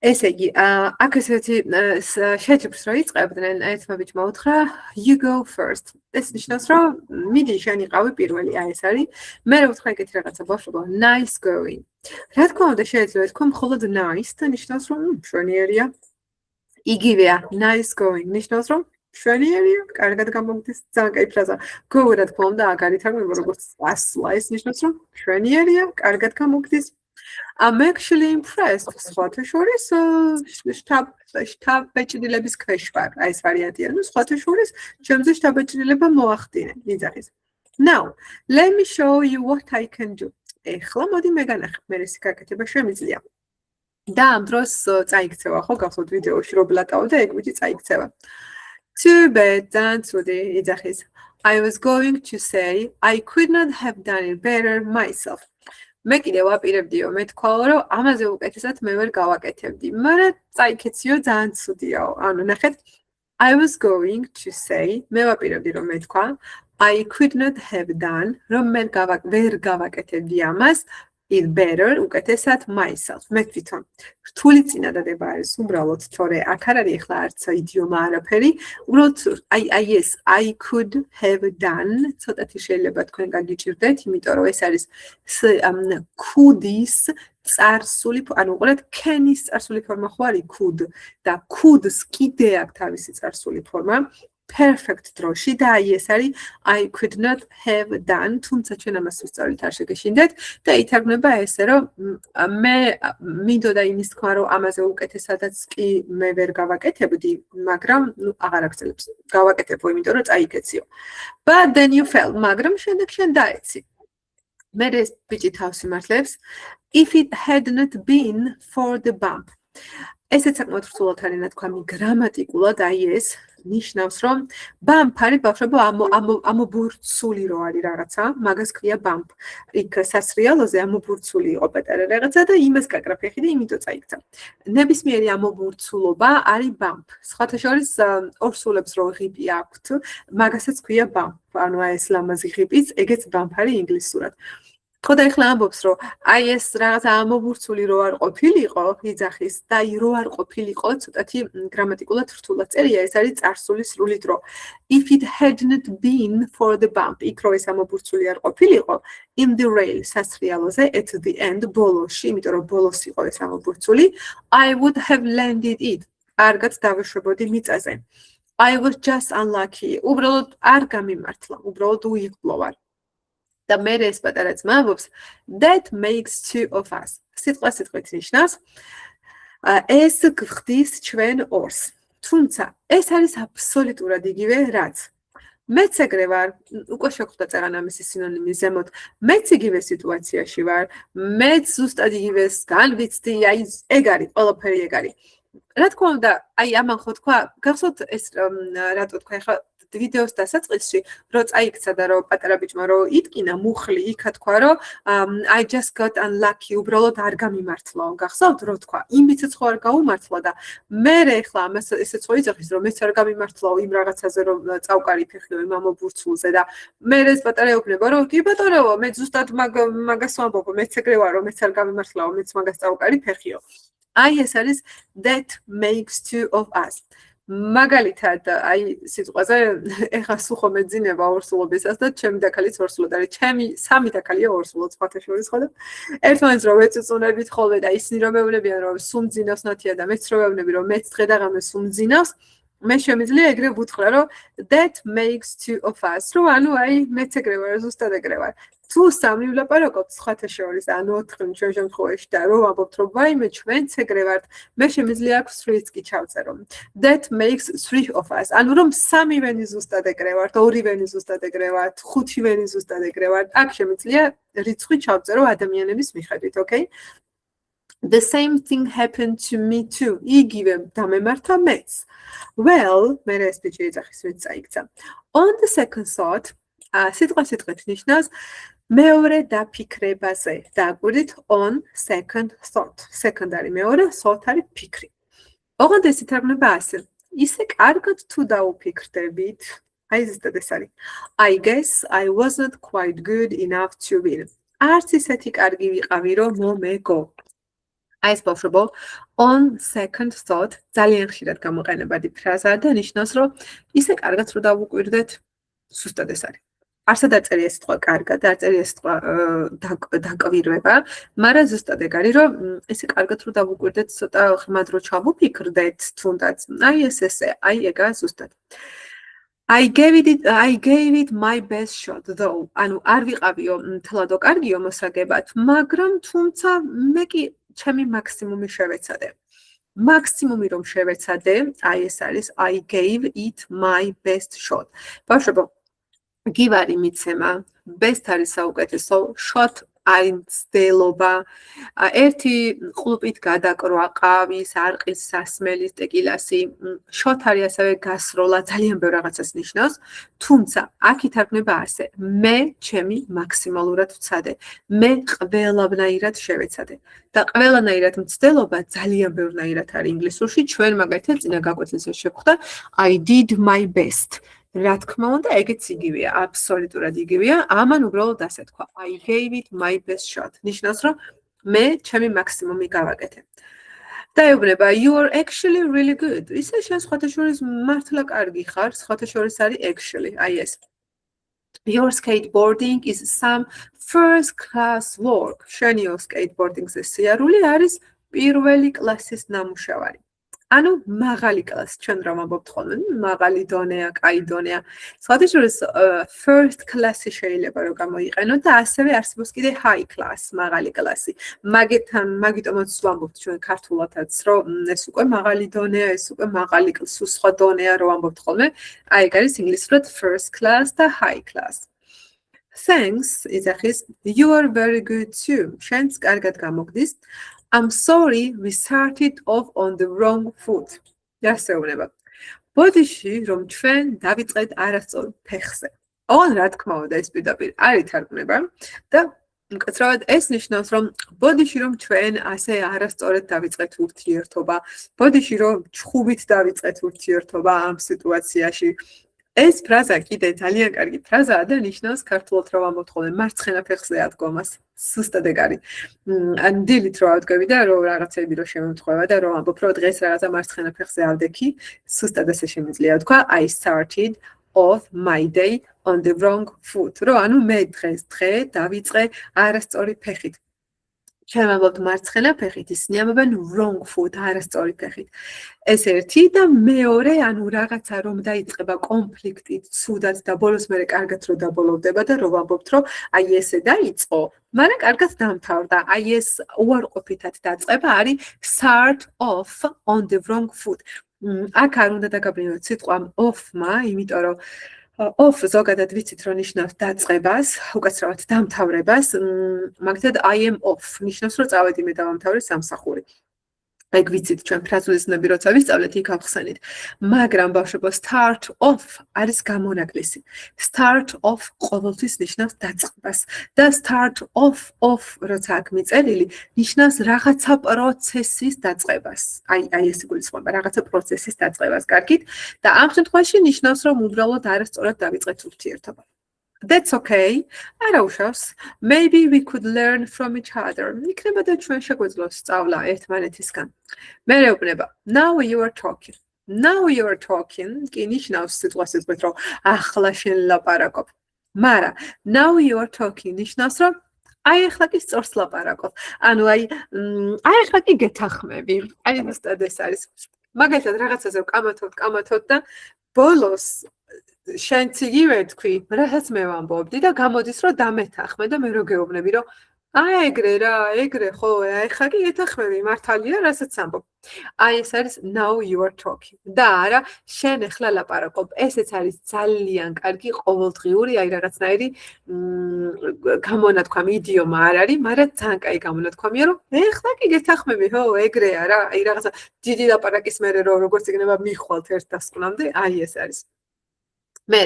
ესე იგი, აქ ესეთი შეჯიბრს რო იწყებდნენ, ერთმა ბიჭმა უთხრა, you go first. ეს ნიშნავს, რომ მიდი შენ იყავი პირველი, აი ეს არის. მე უთხრა ეგეთი რაღაცა ბავშვობა, nice going. რა თქმა უნდა, შეიძლება თქვა მხოლოდ nice და ნიშნავს, რომ მშვენიერია. იგივეა, nice going. ნიშნავს, რომ მშვენიერია, კარგად გამოგდის, ძალიან კაი ფრაზა. Go რა თქმა უნდა, აქ არის თარგმნება, როგორც ასლა, ეს ნიშნავს, რომ მშვენიერია, კარგად გამოგდის. I'm actually impressed. სხვათა შორის შტაბ-ბეჭდილების ქვეშ ვარ. აი ეს ვარიანტია. ნუ სხვათა შორის ჩემზე შტაბ-ბეჭდილება მოახდინე. იძახის. Now, let me show you what I can do. ეხლა მოდი მე განახებ. მე ეს გაკეთება შემიძლია. და ამ დროს წაიქცევა ხო გახსოვთ ვიდეოში რო ბლატავ და ეგ ბიჭი წაიქცევა. Too bad, ძალიან ცუდი. იძახის. I was going to say I could not have done it better myself. მე კიდე ვაპირებდიო, მე თქვაო, რომ ამაზე უკეთესად მე ვერ გავაკეთებდი, მაგრამ წაიქეციო ძალიან ცუდიაო. ანუ ნახეთ, I was going to say, მე ვაპირებდი რომ მე თქვა, I could not have done, რომ მე ვერ გავაკეთებდი ამას, it better, უკეთესად myself. მე თვითონ რთული წინადადება არის უბრალოდ, თორე აქ არ არის ახლა არც იდიომა არაფერი, უბრალოდ yes, I could have done, ცოტათი შეიძლება თქვენ გაგიჭირდეთ, იმიტომ რომ ეს არის could-ის წარსული, ანუ უყურეთ, can-ის წარსული ფორმა ხო არის could და could-ს კიდე აქვს თავისი წარსული ფორმა. Perfect დროში და აი ეს არის I could not have done, თუმცა ჩვენ ამას ვისწავლით არ შეგეშინდეთ და ითარგმნება ესე რომ მე მინდოდა იმის თქვა რომ ამაზე უკეთესადაც კი მე ვერ გავაკეთებდი, მაგრამ ნუ აღარ აგრძელებს. გავაკეთებო, იმიტომ რომ წაიქეციო. But then you fell, მაგრამ შემდეგ შენ დაეცი. მე ეს ბიჭი თავს იმართლებს. If it had not been for the bump. ესეც საკმაოდ რთულად არის ნათქვამი გრამატიკულად, აი ეს ნიშნავს, რომ bump არის ბავშვებო ამობურცული რო არის რაღაცა, მაგას ქვია bump. იქ სასრიალოზე ამობურცული იყო პატარა რაღაცა და იმას გაკრა ფეხი და იმიტომ წაიქცა. ნებისმიერი ამობურცულობა არის bump. სხვათა შორის ორ სულებს რო ღიპი აქვთ, მაგასაც ქვია bump. ანუ აი ეს ლამაზი ღიპიც, ეგეც bump არის ინგლისურად. ხო და ეხლა ამბობს, რომ აი ეს რაღაცა ამობურცული რო არ ყოფილიყო, იძახის და რო არ ყოფილიყო, ცოტათი გრამატიკულად რთულად წერია, ეს არის წარსული სრული დრო. If it hadn't been for the bump, იქ რო ეს ამობურცული არ ყოფილიყო, in the rail, სასრიალოზე, at the end, ბოლოში, იმიტომ რომ ბოლოს იყო ეს ამობურცული, I would have landed it. კარგად დავეშვებოდი მიწაზე. I was just unlucky. უბრალოდ არ გამიმართლა, უბრალოდ უიღბლო ვარ. და მე ეს პატარა ძმა ამბობს, that makes two of us. სიტყვით ნიშნავს, ეს გვხდის ჩვენ ორს. თუმცა, ეს არის აბსოლუტურად იგივე რაც. მეც ეგრე ვარ, უკვე შეგხვდა წერანამისი სინონიმი ზემოთ, მეც იგივე სიტუაციაში ვარ, მეც ზუსტად იგივეს განვიცდი, აი ეგ არის, ყველაფერი ეგ არის. რა თქმა უნდა, აი ამან ხო თქვა, გახსოვთ ეს რატო თქვა ახლა ვიდეოს დასაწყისში, რო წაიქცა და რო პატარა ბიჭმა რო იტკინა მუხლი, იქა თქვა, რომ I just got unlucky, უბრალოდ არ გამიმართლა. გახსოვთ რო თქვა, იმ ვიციც ხო არ გაუმართლა და მე ეხლა ამას ესეც ხო იძახის, რომ მეც არ გამიმართლაო იმ რაღაცაზე, რომ წავკარი ფეხიო იმ ამობურცულზე და მე ეს პატარა ეუბნება, რომ კი ბატონო, მე ზუსტად მაგას ვამბობ, მეც ეგრე ვარო, მეც არ გამიმართლაო, მეც მაგას წავკარი ფეხიო. აი ეს არის that makes two of us. მაგალითად, აი სიტყვაზე ეხა სულ ხომ ეძინება ორსულობისას და ჩემი დაქალიც ორსულად არის. ჩემი სამი დაქალია ორსულად სხვათა შორის ხო და ერთმანეთს რომ ეწუწუნებით ხოლმე და ისინი რომ ეუბნებიან რომ სუმძინავს ნათია და მეც რომ ეუბნები რომ მეც დღე და ღამე სუმძინავს, მე შემიძლია ეგრე ვუთხრა რომ that makes two of us. რომ ანუ აი მეც ეგრე ვარ, ზუსტად ეგრე ვარ. თუ სამი ვლაპარაკობთ სხვათა შორის, ანუ ოთხი ჩვენ შემთხვევაში და რომ ვამბობთ რომ ვაიმე ჩვენც ეგრე ვართ, მე შემიძლია აქ 3-ს კი ჩავწერო. That makes three of us. ანუ რომ სამივენი ზუსტად ეგრე ვართ, ორივენი ზუსტად ეგრე ვართ, ხუთივენი ზუსტად ეგრე ვართ, აქ შემიძლია რიცხვი ჩავწერო ადამიანების მიხედვით, ოკეი? The same thing happened to me too. იგივე დამემართა მეც. Well, მე ეს პიჩი ეძახის ვინც წაიქცა. On the second thought, სიტყვით ნიშნავს მეორე დაფიქრებაზე. დააკვირდით on second thought. Second არის მეორე, thought არის ფიქრი. ოღონდ ეს ითარგმნება ასე. ისე კარგად თუ დაუფიქრდებით, აი ზუსტად ეს არის. I guess I wasn't quite good enough to win. არც ისეთი კარგი ვიყავი, რომ მომეგო. აი ეს ბავშვებო, on second thought ძალიან ხშირად გამოყენებადი ფრაზაა და ნიშნავს, რომ ისე კარგად რომ დავუკვირდეთ, ზუსტად ეს არის. არც დაწერია სიტყვა კარგად, არ წერია სიტყვა დაკვირვება, მაგრამ ზუსტად ეგ არის, რომ ისე კარგად რომ დავუკვირდეთ, ცოტა ხმად რო ჩავუფიქრდეთ, თუნდაც. აი ესე, აი ეგა ზუსტად. I gave it my best shot though. ანუ არ ვიყავიო თლადო კარგიო მოსაგებად, მაგრამ თუმცა მე კი ჩემი მაქსიმუმი შევეცადე. მაქსიმუმი რომ შევეცადე, აი ეს არის I gave it my best shot. ბავშვებო, give არის მიცემა, best არის საუკეთესო, shot არის მცდელობა. ერთი ყლუპით გადაკრვა ყავის, არყის სასმელის, ტეკილასი, shot არის ასევე გასროლა, ძალიან ბევრ რაღაცას ნიშნავს, თუმცა აქ ითარგმნება ასე, მე ჩემი მაქსიმალურად ვცადე, მე ყველანაირად შევეცადე. და ყველანაირად მცდელობა ძალიან ბევრნაირად არის ინგლისურში, ჩვენ მაგალითად წინა გაკვეთილზე შევხვდა I did my best. რა თქმა უნდა, ეგეც იგივეა, აბსოლუტურად იგივეა. ამან უბრალოდ ასე თქვა. I gave it my best shot. ნიშნავს, რომ მე ჩემი მაქსიმუმი გავაკეთე. და ეუბნება, you are actually really good. ისე შენ სხვათა შორის მართლა კარგი ხარ, სხვათა შორის არის actually, აი ეს. Your skateboarding is some first class work. შენი skateboarding-ზე სიარული არის პირველი კლასის ნამუშევარი. ანუ მაღალი კლასი, ჩვენ რა ვამბობთ ხოლმე, მაღალი დონეა, კაი დონეა. სხვათა შორის first class-ი შეიძლება რომ გამოიყენოთ და ასევე არსებობს კიდე high class, მაღალი კლასი. მაგიტომაც ვამბობთ ჩვენ ქართულადაც, რომ ეს უკვე მაღალი დონეა, ეს უკვე მაღალი სხვა დონეა რომ ვამბობთ ხოლმე. აი ეგ არის ინგლისურად first class და high class. Thanks, იძახის, you are very good too. შენც კარგად გამოგდის. I'm sorry we started off on the wrong foot. დასეუნება. ბოდიში რომ ჩვენ დავიწყეთ არასწორ ფეხზე. ოღონდ რა თქმა უნდა ეს პირდაპირ არ ითარგმნება და მკაცრავად ეს ნიშნავს რომ ბოდიში რომ ჩვენ ასე არასწორად დავიწყეთ ურთიერთობა, ბოდიში რომ ჩხუბით დავიწყეთ ურთიერთობა ამ სიტუაციაში. ეს ფრაზა კიდე ძალიან კარგი ფრაზაა და ნიშნავს ქართულად რომ ვამბობთ ხოლმე მარცხენა ფეხზე ადგომას. ზუსტად ეგ არის. ან დილით რო ავდგები და რო რაღაცები რო შემემთხვევა და რო ვამბობ რომ დღეს რაღაცა მარცხენა ფეხზე ავდექი, ზუსტად ესე შემიძლია თქვა I started off my day on the wrong foot. რო ანუ მე დღე დავიწყე არასწორი ფეხით. ჩვენ ვამბობთ მარცხენა ფეხით, ისინი ამბობენ wrong foot, არასწორი ფეხით. ეს ერთი და მეორე, ანუ რაღაცა რომ დაიწყება კონფლიქტი, ცუდად და ბოლოს მე კარგად რო დაბოლოვდება და რო ვამბობთ რომ აი ესე დაიწყო, მაგრამ კარგად დამთავრდა. აი ეს უარყოფითად დაწყება არის start off on the wrong foot. აქ არ უნდა დაგაბრინოთ სიტყვა off-მა, იმიტომ რომ off ზოგადად ვიცით რომ ნიშნავს დაწყებას, უკაცრავად დამთავრებას, მაგალითად I am off ნიშნავს რომ წავედი მე დავამთავრე სამსახური. ეგ ვიცით ჩვენ ფრაზულისნები როცა ვისწავლეთ იქ ავხსენით. მაგრამ ბავშვებო start off არის გამონაკლისი. Start off ყოველთვის ნიშნავს დაწყებას და start off როცა აქ მიწერილი ნიშნავს რაღაცა პროცესის დაწყებას. აი ეს გულისხმობა რაღაცა პროცესის დაწყებას კარგით და ამ შემთხვევაში ნიშნავს რომ უბრალოდ არასწორად დავიწყეთ ურთიერთობა. That's okay. არა უშავს. Maybe we could learn from each other. იქნება და ჩვენ შეგვეძლოს სწავლა ერთმანეთისგან. მე მეუბნება. Now you are talking. Now you are talking. კი ნიშნავს სიტყვას რომ ახლა შენ ლაპარაკობ. მაგრამ now you are talking ნიშნავს რომ აი ახლა კი სწორს ლაპარაკობ. ანუ აი ახლა კი გეთახმები. აი ზუსტად ეს არის. მაგალითად რაღაცაზე ვკამათობ და ბოლოს შენც იგივე თქვი, რასაც მე ვამბობდი და გამოდის რომ დამეთახმე და მე რო გეუბნები რომ აი ეგრე რა, ეგრე ხო, აი ხა კი ეთახმები მართალია, რასაც ამბობ. აი ეს არის now you are talking. და არა, შენ ახლა ლაპარაკობ. ესეც არის ძალიან კარგი ყოველდღიური, აი რაღაცნაირი გამონათქვამი, იდიომა არ არის, მაგრამ ძალიან კაი გამონათქვამია, რომ ეხლა კი გეთახმები, ხო, ეგრეა რა, აი რაღაცა დიდი ლაპარაკის მერე როგორც იქნება მიხვალთ ერთ დასკვნამდე, აი ეს არის. მე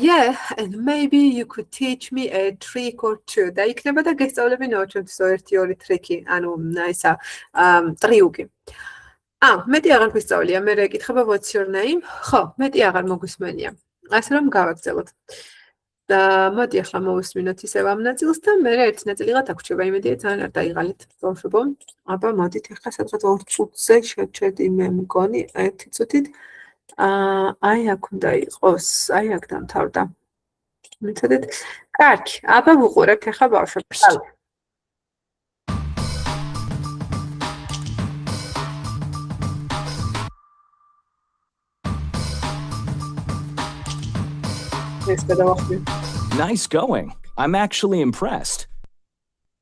yeah, and maybe you could teach me a trick or two. და იქნება და გესწავლებინო ჩვენთვის ერთი-ორი ტრიკი, ანუ ისა ტრიუკი. მეტი აღარ გვისწავლია, მე რა ეკითხება what's your name? ხო, მეტი აღარ მოგვისმენია. ასე რომ გავაგრძელოთ. და მოდი ახლა მოვისმინოთ ისევ ამ ნაწილს და მე ერთი ნაწილიღად აღრჩება, იმედია ძალიან არ დაიღალით. ბავშვებო, აბა მოდით ახლა სადღაც 2 წუთზე შევჩერდი მე მგონი 1 წუთით. აი აქ უნდა იყოს, აი აქ დამთავრდა. მიცოდეთ? კარგი, აბა ვუყურებთ ახლა ბავშვებს. ეს გადავახდი. Nice going. I'm actually impressed.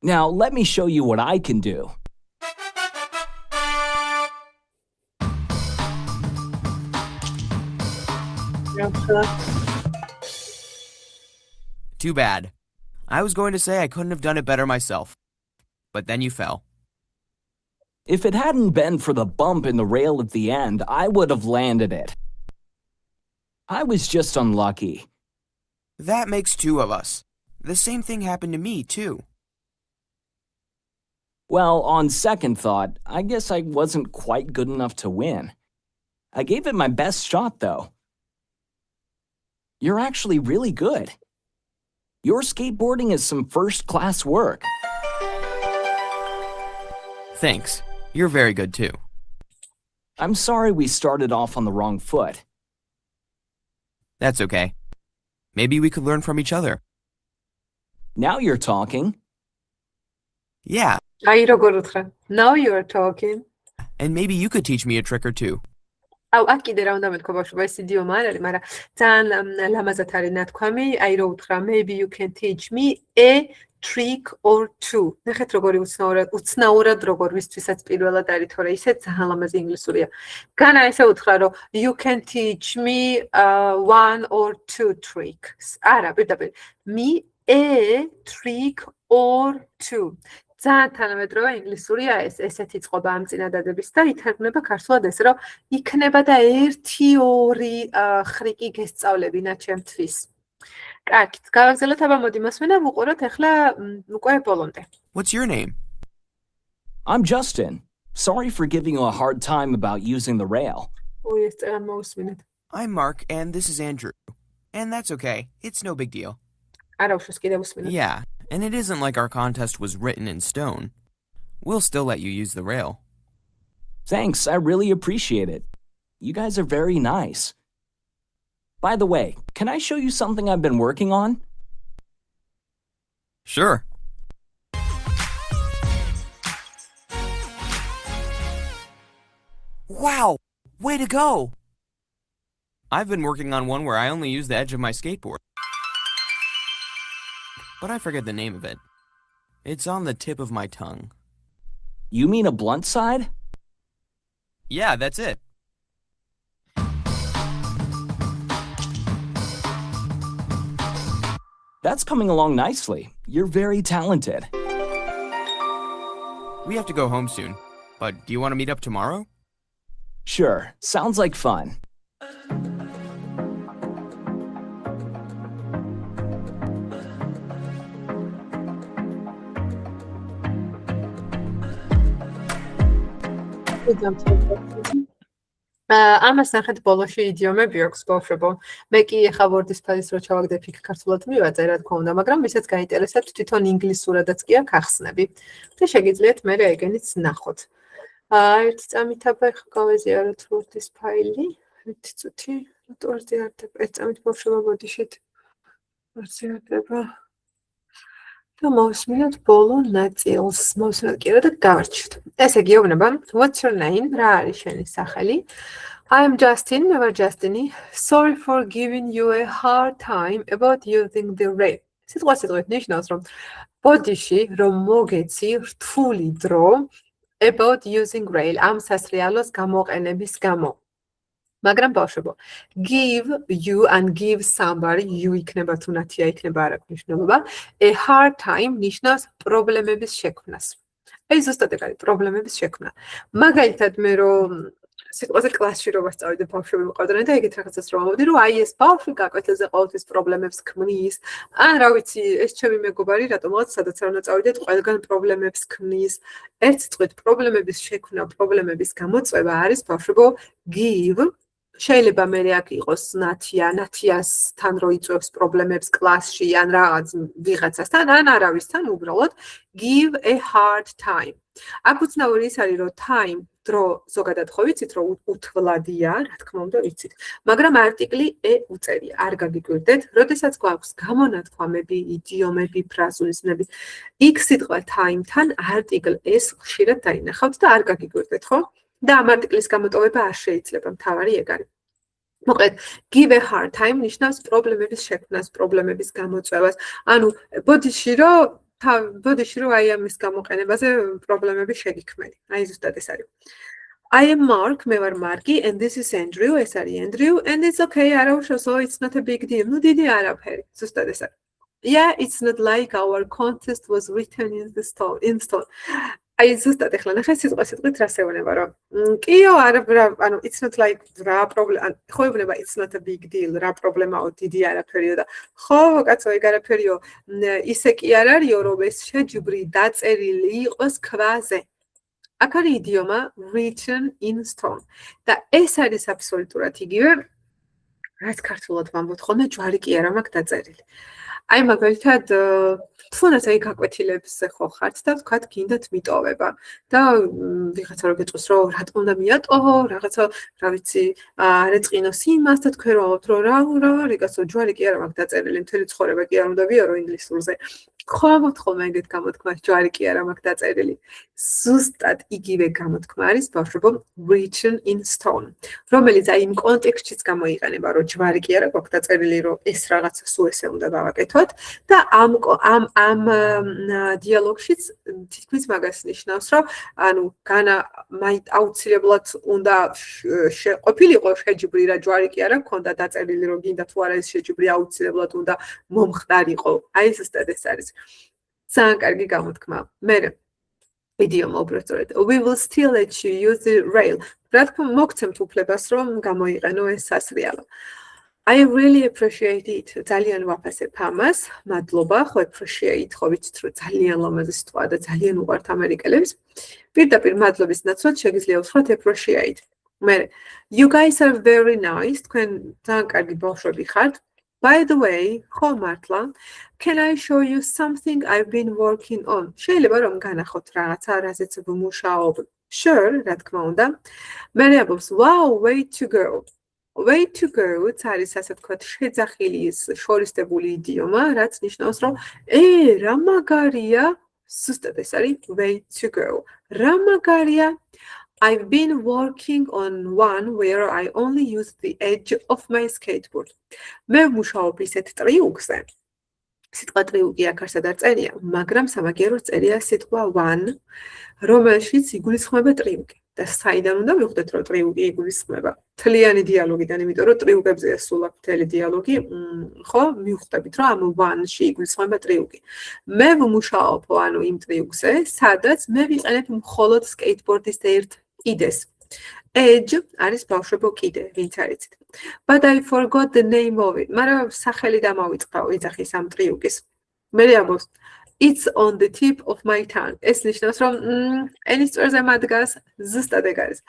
Now, let me show you what I can do. Too bad. I was going to say I couldn't have done it better myself. But then you fell. If it hadn't been for the bump in the rail at the end, I would have landed it. I was just unlucky. That makes 2 of us. The same thing happened to me, too. Well, on second thought, I guess I wasn't quite good enough to win. I gave it my best shot, though. You're actually really good. Your skateboarding is some first-class work. Thanks. You're very good, too. I'm sorry we started off on the wrong foot. That's okay. Maybe we could learn from each other. Now you're talking. Yeah, აი როგორ უთხრა. Now you are talking. and maybe you could teach me a trick or two. აუ, აქ კიდე რა უნდა მეთქვა ბავშვობა, ეს იდიომა არ არის, მაგრამ ძალიან ლამაზად არის ნათქვამი, აი რო უთხრა, maybe you can teach me a trick or two. ნახეთ როგორი უცნაურად როგორ ვისთვისაც პირველად არის, თორე ისე ძალიან ლამაზი ინგლისურია. განა ესე უთხრა, რომ you can teach me 1 or 2 tricks. არა, პირდაპირ. Me a trick or two. ძალიან თანამედროვე ინგლისურია ეს, ესეთი წყობა ამ წინადადების და ითარგმნება ქართულად ესე, რომ იქნება და 1-2 ხრიკი გესწავლებინა ჩემთვის. კარგით, გავაგზავნოთ აბა მოდი მოსმენა ვუყუროთ ახლა უკვე ბოლომდე. What's your name? I'm Justin. Sorry for giving you a hard time about using the rail. უი, ეს წერა მოვუსმინეთ. I'm Mark, and this is Andrew. And that's okay. It's no big deal. არა უშოს კიდე ვუსმინეთ. Yeah, and it isn't like our contest was written in stone. We'll still let you use the rail. Thanks, I really appreciate it. You guys are very nice. By the way, can I show you something I've been working on? Sure. Wow! Way to go! I've been working on one where I only use the edge of my skateboard. But I forget the name of it. It's on the tip of my tongue. You mean a blunt side? Yeah, that's it. That's coming along nicely. You're very talented. We have to go home soon. But do you want to meet up tomorrow? Sure, sounds like fun. ამას ნახეთ ბოლოში იდიომები აქვს ბავშვებო. მე კი ახლა ვორდის ფაილს რო ჩავაგდებ იქ ქართულად მივაწე რა თქმა უნდა, მაგრამ ვისაც გაინტერესებთ თვითონ ინგლისურადაც კი აქვს ახსნები. და შეგიძლიათ მე ეგენიც ნახოთ. ერთი წამით აბა ახლა გავეზიაროთ ვორდის ფაილი. ერთი წუთი, რატო არ ზიარდება? ერთი წამით ბავშვებო ბოდიშით. არ ზიარდება. და მოვსმინოთ ბოლო ნაწილს. მოვსმინოთ კი რა და გავარჩიოთ. ესე გეუბნება, what's your name? რა არის შენი სახელი? I'm Justin, მე ვარ Justin-ი. Sorry for giving you a hard time about using the rail. სიტყვასიტყვით ნიშნავს, რომ ბოდიში რომ მოგეცი რთული დრო about using rail ამ სასრიალოს გამოყენების გამო. მაგრამ ბავშვებო, give you and give somebody you იქნება თუ ნათია იქნება არ აქვს მნიშვნელობა. A hard time ნიშნავს პრობლემების შექმნას. აი ზუსტად ეგ არის პრობლემების შექმნა. მაგალითად მე რომ სიტყვაზე კლასში რო ვასწავლე ბავშვები მყავდნენ და ეგეთ რაღაცას რომ ამბობდი რომ აი ეს ბავშვი გაკვეთილზე ყოველთვის პრობლემებს ქმნის. ან რა ვიცი, ეს ჩემი მეგობარი რატომღაც სადაც არ უნდა წავიდეთ, ყველგან პრობლემებს ქმნის. ერთ სიტყვით პრობლემების შექმნა, პრობლემების გამოწვევა არის ბავშვებო give შეიძლება მე აქ იყოს ნათიასთან რო იწვევს პრობლემებს კლასში ან რაღაც ვიღაცასთან ან არავისთან უბრალოდ give a hard time. აქ უცნაური ის არის რომ time დრო ზოგადად ხო ვიცით რომ უთვლადია, რა თქმა უნდა ვიცით. მაგრამ არტიკლი e უწერია, არ გაგიკვირდეთ, როდესაც გვაქვს გამონათქვამები, იდიომები, ფრაზულიზმები. იქ სიტყვა time-თან არტიკლ s ხშირად დაინახავთ და არ გაგიკვირდეთ, ხო? და ამ არტიკლის გამოტოვება არ შეიძლება, მთავარი ეგ არის. მოკლედ, give a hard time ნიშნავს პრობლემების შექმნას, პრობლემების გამოწვევას. ანუ ბოდიში რომ აი ამის გამოყენებაზე პრობლემები შეგიქმნები. აი ზუსტად ეს არის. I am Mark, მე ვარ მარკი, and this is Andrew, ეს არის Andrew, and it's okay, არა უშავს, it's not a big deal. ნუ დიდი არაფერი, ზუსტად ეს არის. Yeah, it's not like our contest was written in stone. აი ზუსტად ახლა ნახე სიტყვით რას ეუბნება რომ კიო არა ანუ it's not like რა პრობლემა ხო ეუბნება it's not a big deal რა პრობლემაო დიდი არაფერიო და ხო კაცო ეგ არაფერიო ისე კი არ არისო რომ ეს შეჯიბრი დაწერილი იყოს ქვაზე აქ არის იდიომა written in stone და ეს არის აბსოლუტურად იგივე რაც ქართულად ვამბობთ ხოლმე ჯვარი კი არა მაქვს დაწერილი აი მაგალითად თუნდაც აი გაკვეთილებს ხო ხართ და თქვათ გინდათ მიტოვება და ვიღაცა რო გეტყვის რომ რატომ უნდა მიატოვო რაღაცა რა ვიცი არ ეწყინოს იმას და თქვენ რომ რა რიგაცო ჯვარი კი არა მაქვს დაწერილი მთელი ცხოვრება კი არ უნდა ვიარო ინგლისურზე ხო ამბობთ ხოლმე ეგეთ გამოთქმას ჯვარი კი არა მაქვს დაწერილი ზუსტად იგივე გამოთქმა არის ბავშვებო written in stone რომელიც აი იმ კონტექსტშიც გამოიყენება რომ ჯვარი კი არა გვაქვს დაწერილი რომ ეს რაღაცა სულ ესე უნდა გავაკეთოთ და ამ დიალოგშიც თითქმის მაგას ნიშნავს რომ ანუ აუცილებლად უნდა ყოფილიყო შეჯიბრი რა ჯვარი კი არა გქონდა დაწერილი რომ გინდა თუ არა ეს შეჯიბრი აუცილებლად უნდა მომხდარიყო აი ზუსტად ეს არის ძალიან კარგი გამოთქმა მე idiom უბრალოდ we will still let you use the rail რა თქმა უნდა მოგცემთ უფლებას რომ გამოიყენო ეს სასრიალო I really appreciate it. ძალიან ვაფასებ ამას. მადლობა, ხო appreciate, ხო ვიცით რომ ძალიან ლამაზი სიტყვა და ძალიან უყვართ ამერიკელებს. პირდაპირ მადლობის ნაცვლად შეგიძლია უთხრათ appreciate. მე you guys are very nice. თქვენ ძალიან კარგი ბავშვები ხართ. By the way, ხო მართლა, can I show you something I've been working on? შეიძლება რომ განახოთ რაღაცა, რაზეც ვმუშაობ. Sure, რა თქმა უნდა. მე ამბობს, wow, way to go. Way to go არის ასე ვთქვათ შეძახილი შორისტებული იდიომა, რაც ნიშნავს რომ რა მაგარია, ზუსტად ეს არის way to go. რა მაგარია? I've been working on one where I only use the edge of my skateboard. მე ვმუშაობ ისეთ ტრიუკზე. სიტყვა ტრიუკი აქ არსად არ წერია, მაგრამ სამაგიეროდ წერია სიტყვა one, რომელშიც იგულისხმება ტრიუკი. და საიდან უნდა მივხვდეთ რომ ტრიუკი იგულისხმება თლიანი დიალოგიდან, იმიტომ რომ ტრიუკებზეა სულ მთელი დიალოგი, ხო, მივხვდებით რომ ამ one-ში იგულისხმება ტრიუკი. მე ვმუშაობ ანუ იმ ტრიუკზე, სადაც მე ვიყენებ მხოლოდ სკეიტბორდის ერთ კიდეს. Edge არის ბავშვებო კიდე, ვინც არიცით. But I forgot the name of it. მაგრამ სახელი დამავიწყდა ოჯახის ამ ტრიუკის. მე ამბობს It's on the tip of my tongue. ეს ნიშნავს რომ ენის წვერზე მადგას ზუსტად ეგ არის.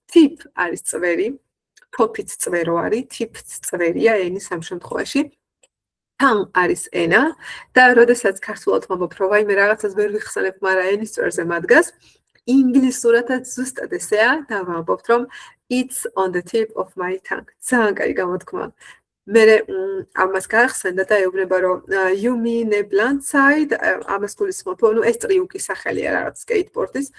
Tip არის წვერი, თოფიც წვერო არის, tip-ც წვერია ენის ამ შემთხვევაში. Tongue არის ენა და როდესაც ქართულად ვამბობ რომ ვაიმე რაღაცას ვერ ვიხსენებ, მაგრამ ენის წვერზე მადგას, ინგლისურადაც ზუსტად ესეა და ვამბობთ რომ it's on the tip of my tongue. ძალიან კარგი გამოთქმა. მე ამას გაახსენდა და ეუბნება რომ you mean a blunt side ამას გულისხმობ ანუ ეს ტრიუკი სახელია რაღაც სკეიტბორდის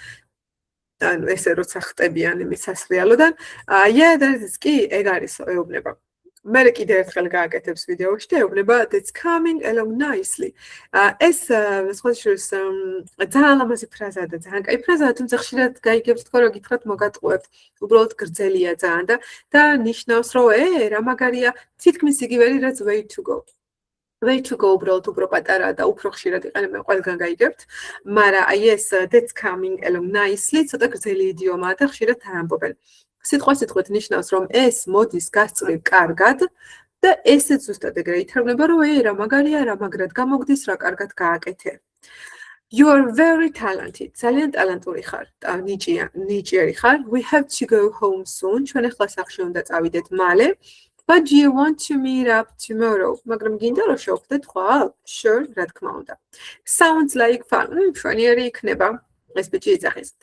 ანუ ესე როცა ხტებიან იმის სასრიალოდან yeah that is კი ეგ არის ეუბნება მე კიდე ერთხელ გააკეთებს ვიდეოში და ეუბნება that's coming along nicely. ეს სხვა შეიძლება ძალიან ლამაზი ფრაზაა და ძალიან კაი ფრაზაა, თუმცა ხშირად გაიგებს თქო რომ გითხრათ მოგატყუებთ. უბრალოდ გრძელია ძალიან და ნიშნავს რომ რა მაგარია, თითქმის იგივე რაც way to go. Way to go უბრალოდ უფრო პატარა და უფრო ხშირად იყენებენ ყველგან გაიგებთ, მაგრამ აი ეს that's coming along nicely ცოტა გრძელი იდიომაა და ხშირად არ ამბობენ. სიტყვით ნიშნავს რომ ეს მოდის გასწრილ კარგად და ესეც ზუსტად ეგრე ითარგმნება რომ რა მაგარია, რა მაგრად გამოგდის, რა კარგად გააკეთე. You are very talented. ძალიან ტალანტური ხარ. ნიჭიერი ხარ. We have to go home soon. ჩვენ ახლა სახლში უნდა წავიდეთ მალე. But do you want to meet up tomorrow? მაგრამ გინდა რომ შევხვდეთ ხვალ? Sure, რა თქმა უნდა. Sounds like fun. მშვენიერი იქნება. ეს ბიჭი იძახის.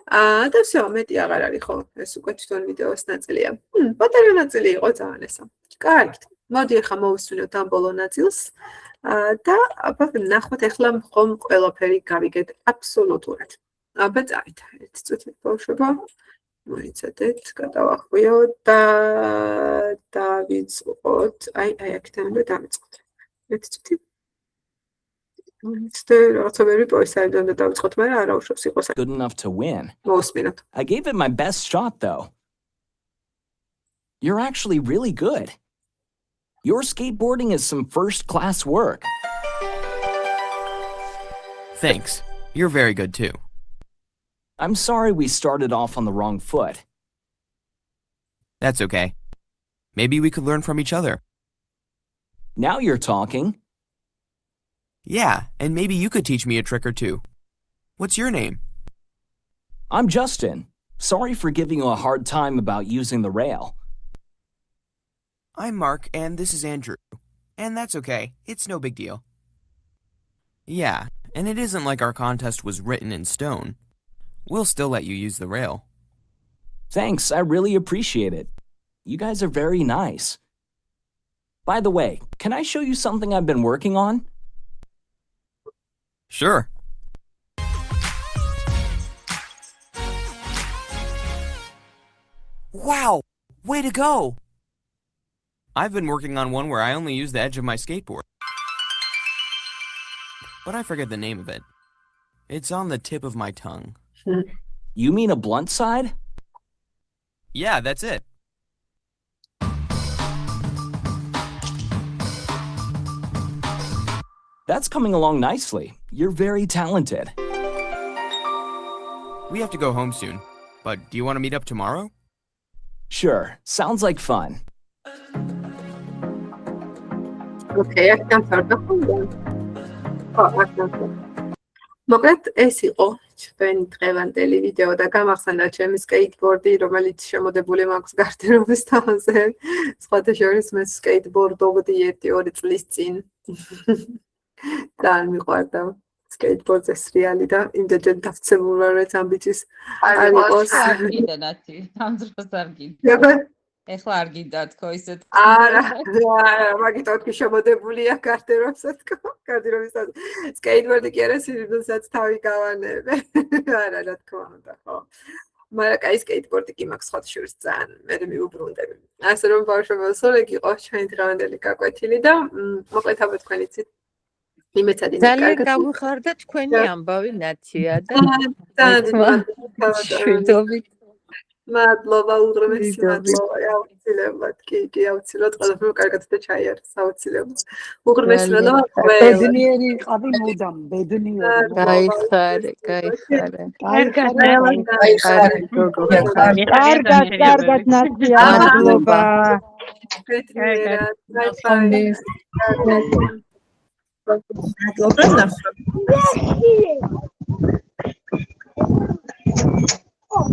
და всё, მეტი აღარ არის ხო? ეს უკვე თვითონ ვიდეოს ნაწილია. პატარა ნაწილი იყო ძალიან ესა. კარგით. მოდი ახლა მოვისმინოთ ამ ბოლო ნაწილს. და აბა ნახოთ ახლა ხომ ყველაფერი გავიგეთ აბსოლუტურად. აბა წავით. ერთი წუთი ბავშვებო. მოიცადეთ, გადავახვიო და დავიწყოთ. აი აქედან უნდა დავიწყოთ. ერთი წუთი. Good enough to win. მოვისმინოთ. I gave it my best shot, though. You're actually really good. Your skateboarding is some first-class work. Thanks. You're very good too. I'm sorry we started off on the wrong foot. That's okay. Maybe we could learn from each other. Now you're talking. Yeah, and maybe you could teach me a trick or two. What's your name? I'm Justin. Sorry for giving you a hard time about using the rail. I'm Mark, and this is Andrew. And that's okay. It's no big deal. Yeah, and it isn't like our contest was written in stone. We'll still let you use the rail. Thanks, I really appreciate it. You guys are very nice. By the way, can I show you something I've been working on? Sure. Wow! Way to go! I've been working on one where I only use the edge of my skateboard. But I forget the name of it. It's on the tip of my tongue. You mean a blunt side? Yeah, that's it. That's coming along nicely. You're very talented. We have to go home soon. But do you want to meet up tomorrow? Sure, sounds like fun. Okay, აქედან ფარდახონდა. მოკლედ ეს იყო ჩვენი დღევანდელი ვიდეო და გამახსენდა ჩემი სკეიტბორდი, რომელიც შემოდებული მაქვს გარდერობის თავზე. სხვათა შორის მე სკეიტბორდობდი 1-2 წლის წინ. ძალიან მიყვარდა სკეიტბორდზე სრიალი და იმდენად დავცემულ ვარ, რომ ამ ბიჭის არ იყოს. კიდე ნათი, ამ დროს არ გინდა. ეხლა არ გინდა თქო ისეთ. არა, მაგით ოთხი შემოდებულია გარდერობსა თქო, გარდერობისას. სკეიტბორდი კი არა, სირბილსაც თავი გავანებე. არა, რა თქმა უნდა, ხო. მაგრამ კაი სკეიტბორდი კი მაქვს სხვა შორის ძალიან მე მიუბრუნდები. ასე რომ ბავშვებო, სოლეგ იყო ჩვენი დღევანდელი გაკვეთილი და მოკლედ აბა თქვენ იცით იმეცად ის ძალიან გავიხარდა თქვენი ამბავი ნაცია და მადლობა. მადლობა უღრმესი მადლობა. აუცილებლად კი აუცილებლად ყველაფერი კარგად და ჩაიარეს აუცილებლად. უღრმესი მადლობა. ბედნიერი იყავი მუდამ, ბედნიერი. გაიხარე. კარგად ნაცია მადლობა. Oh.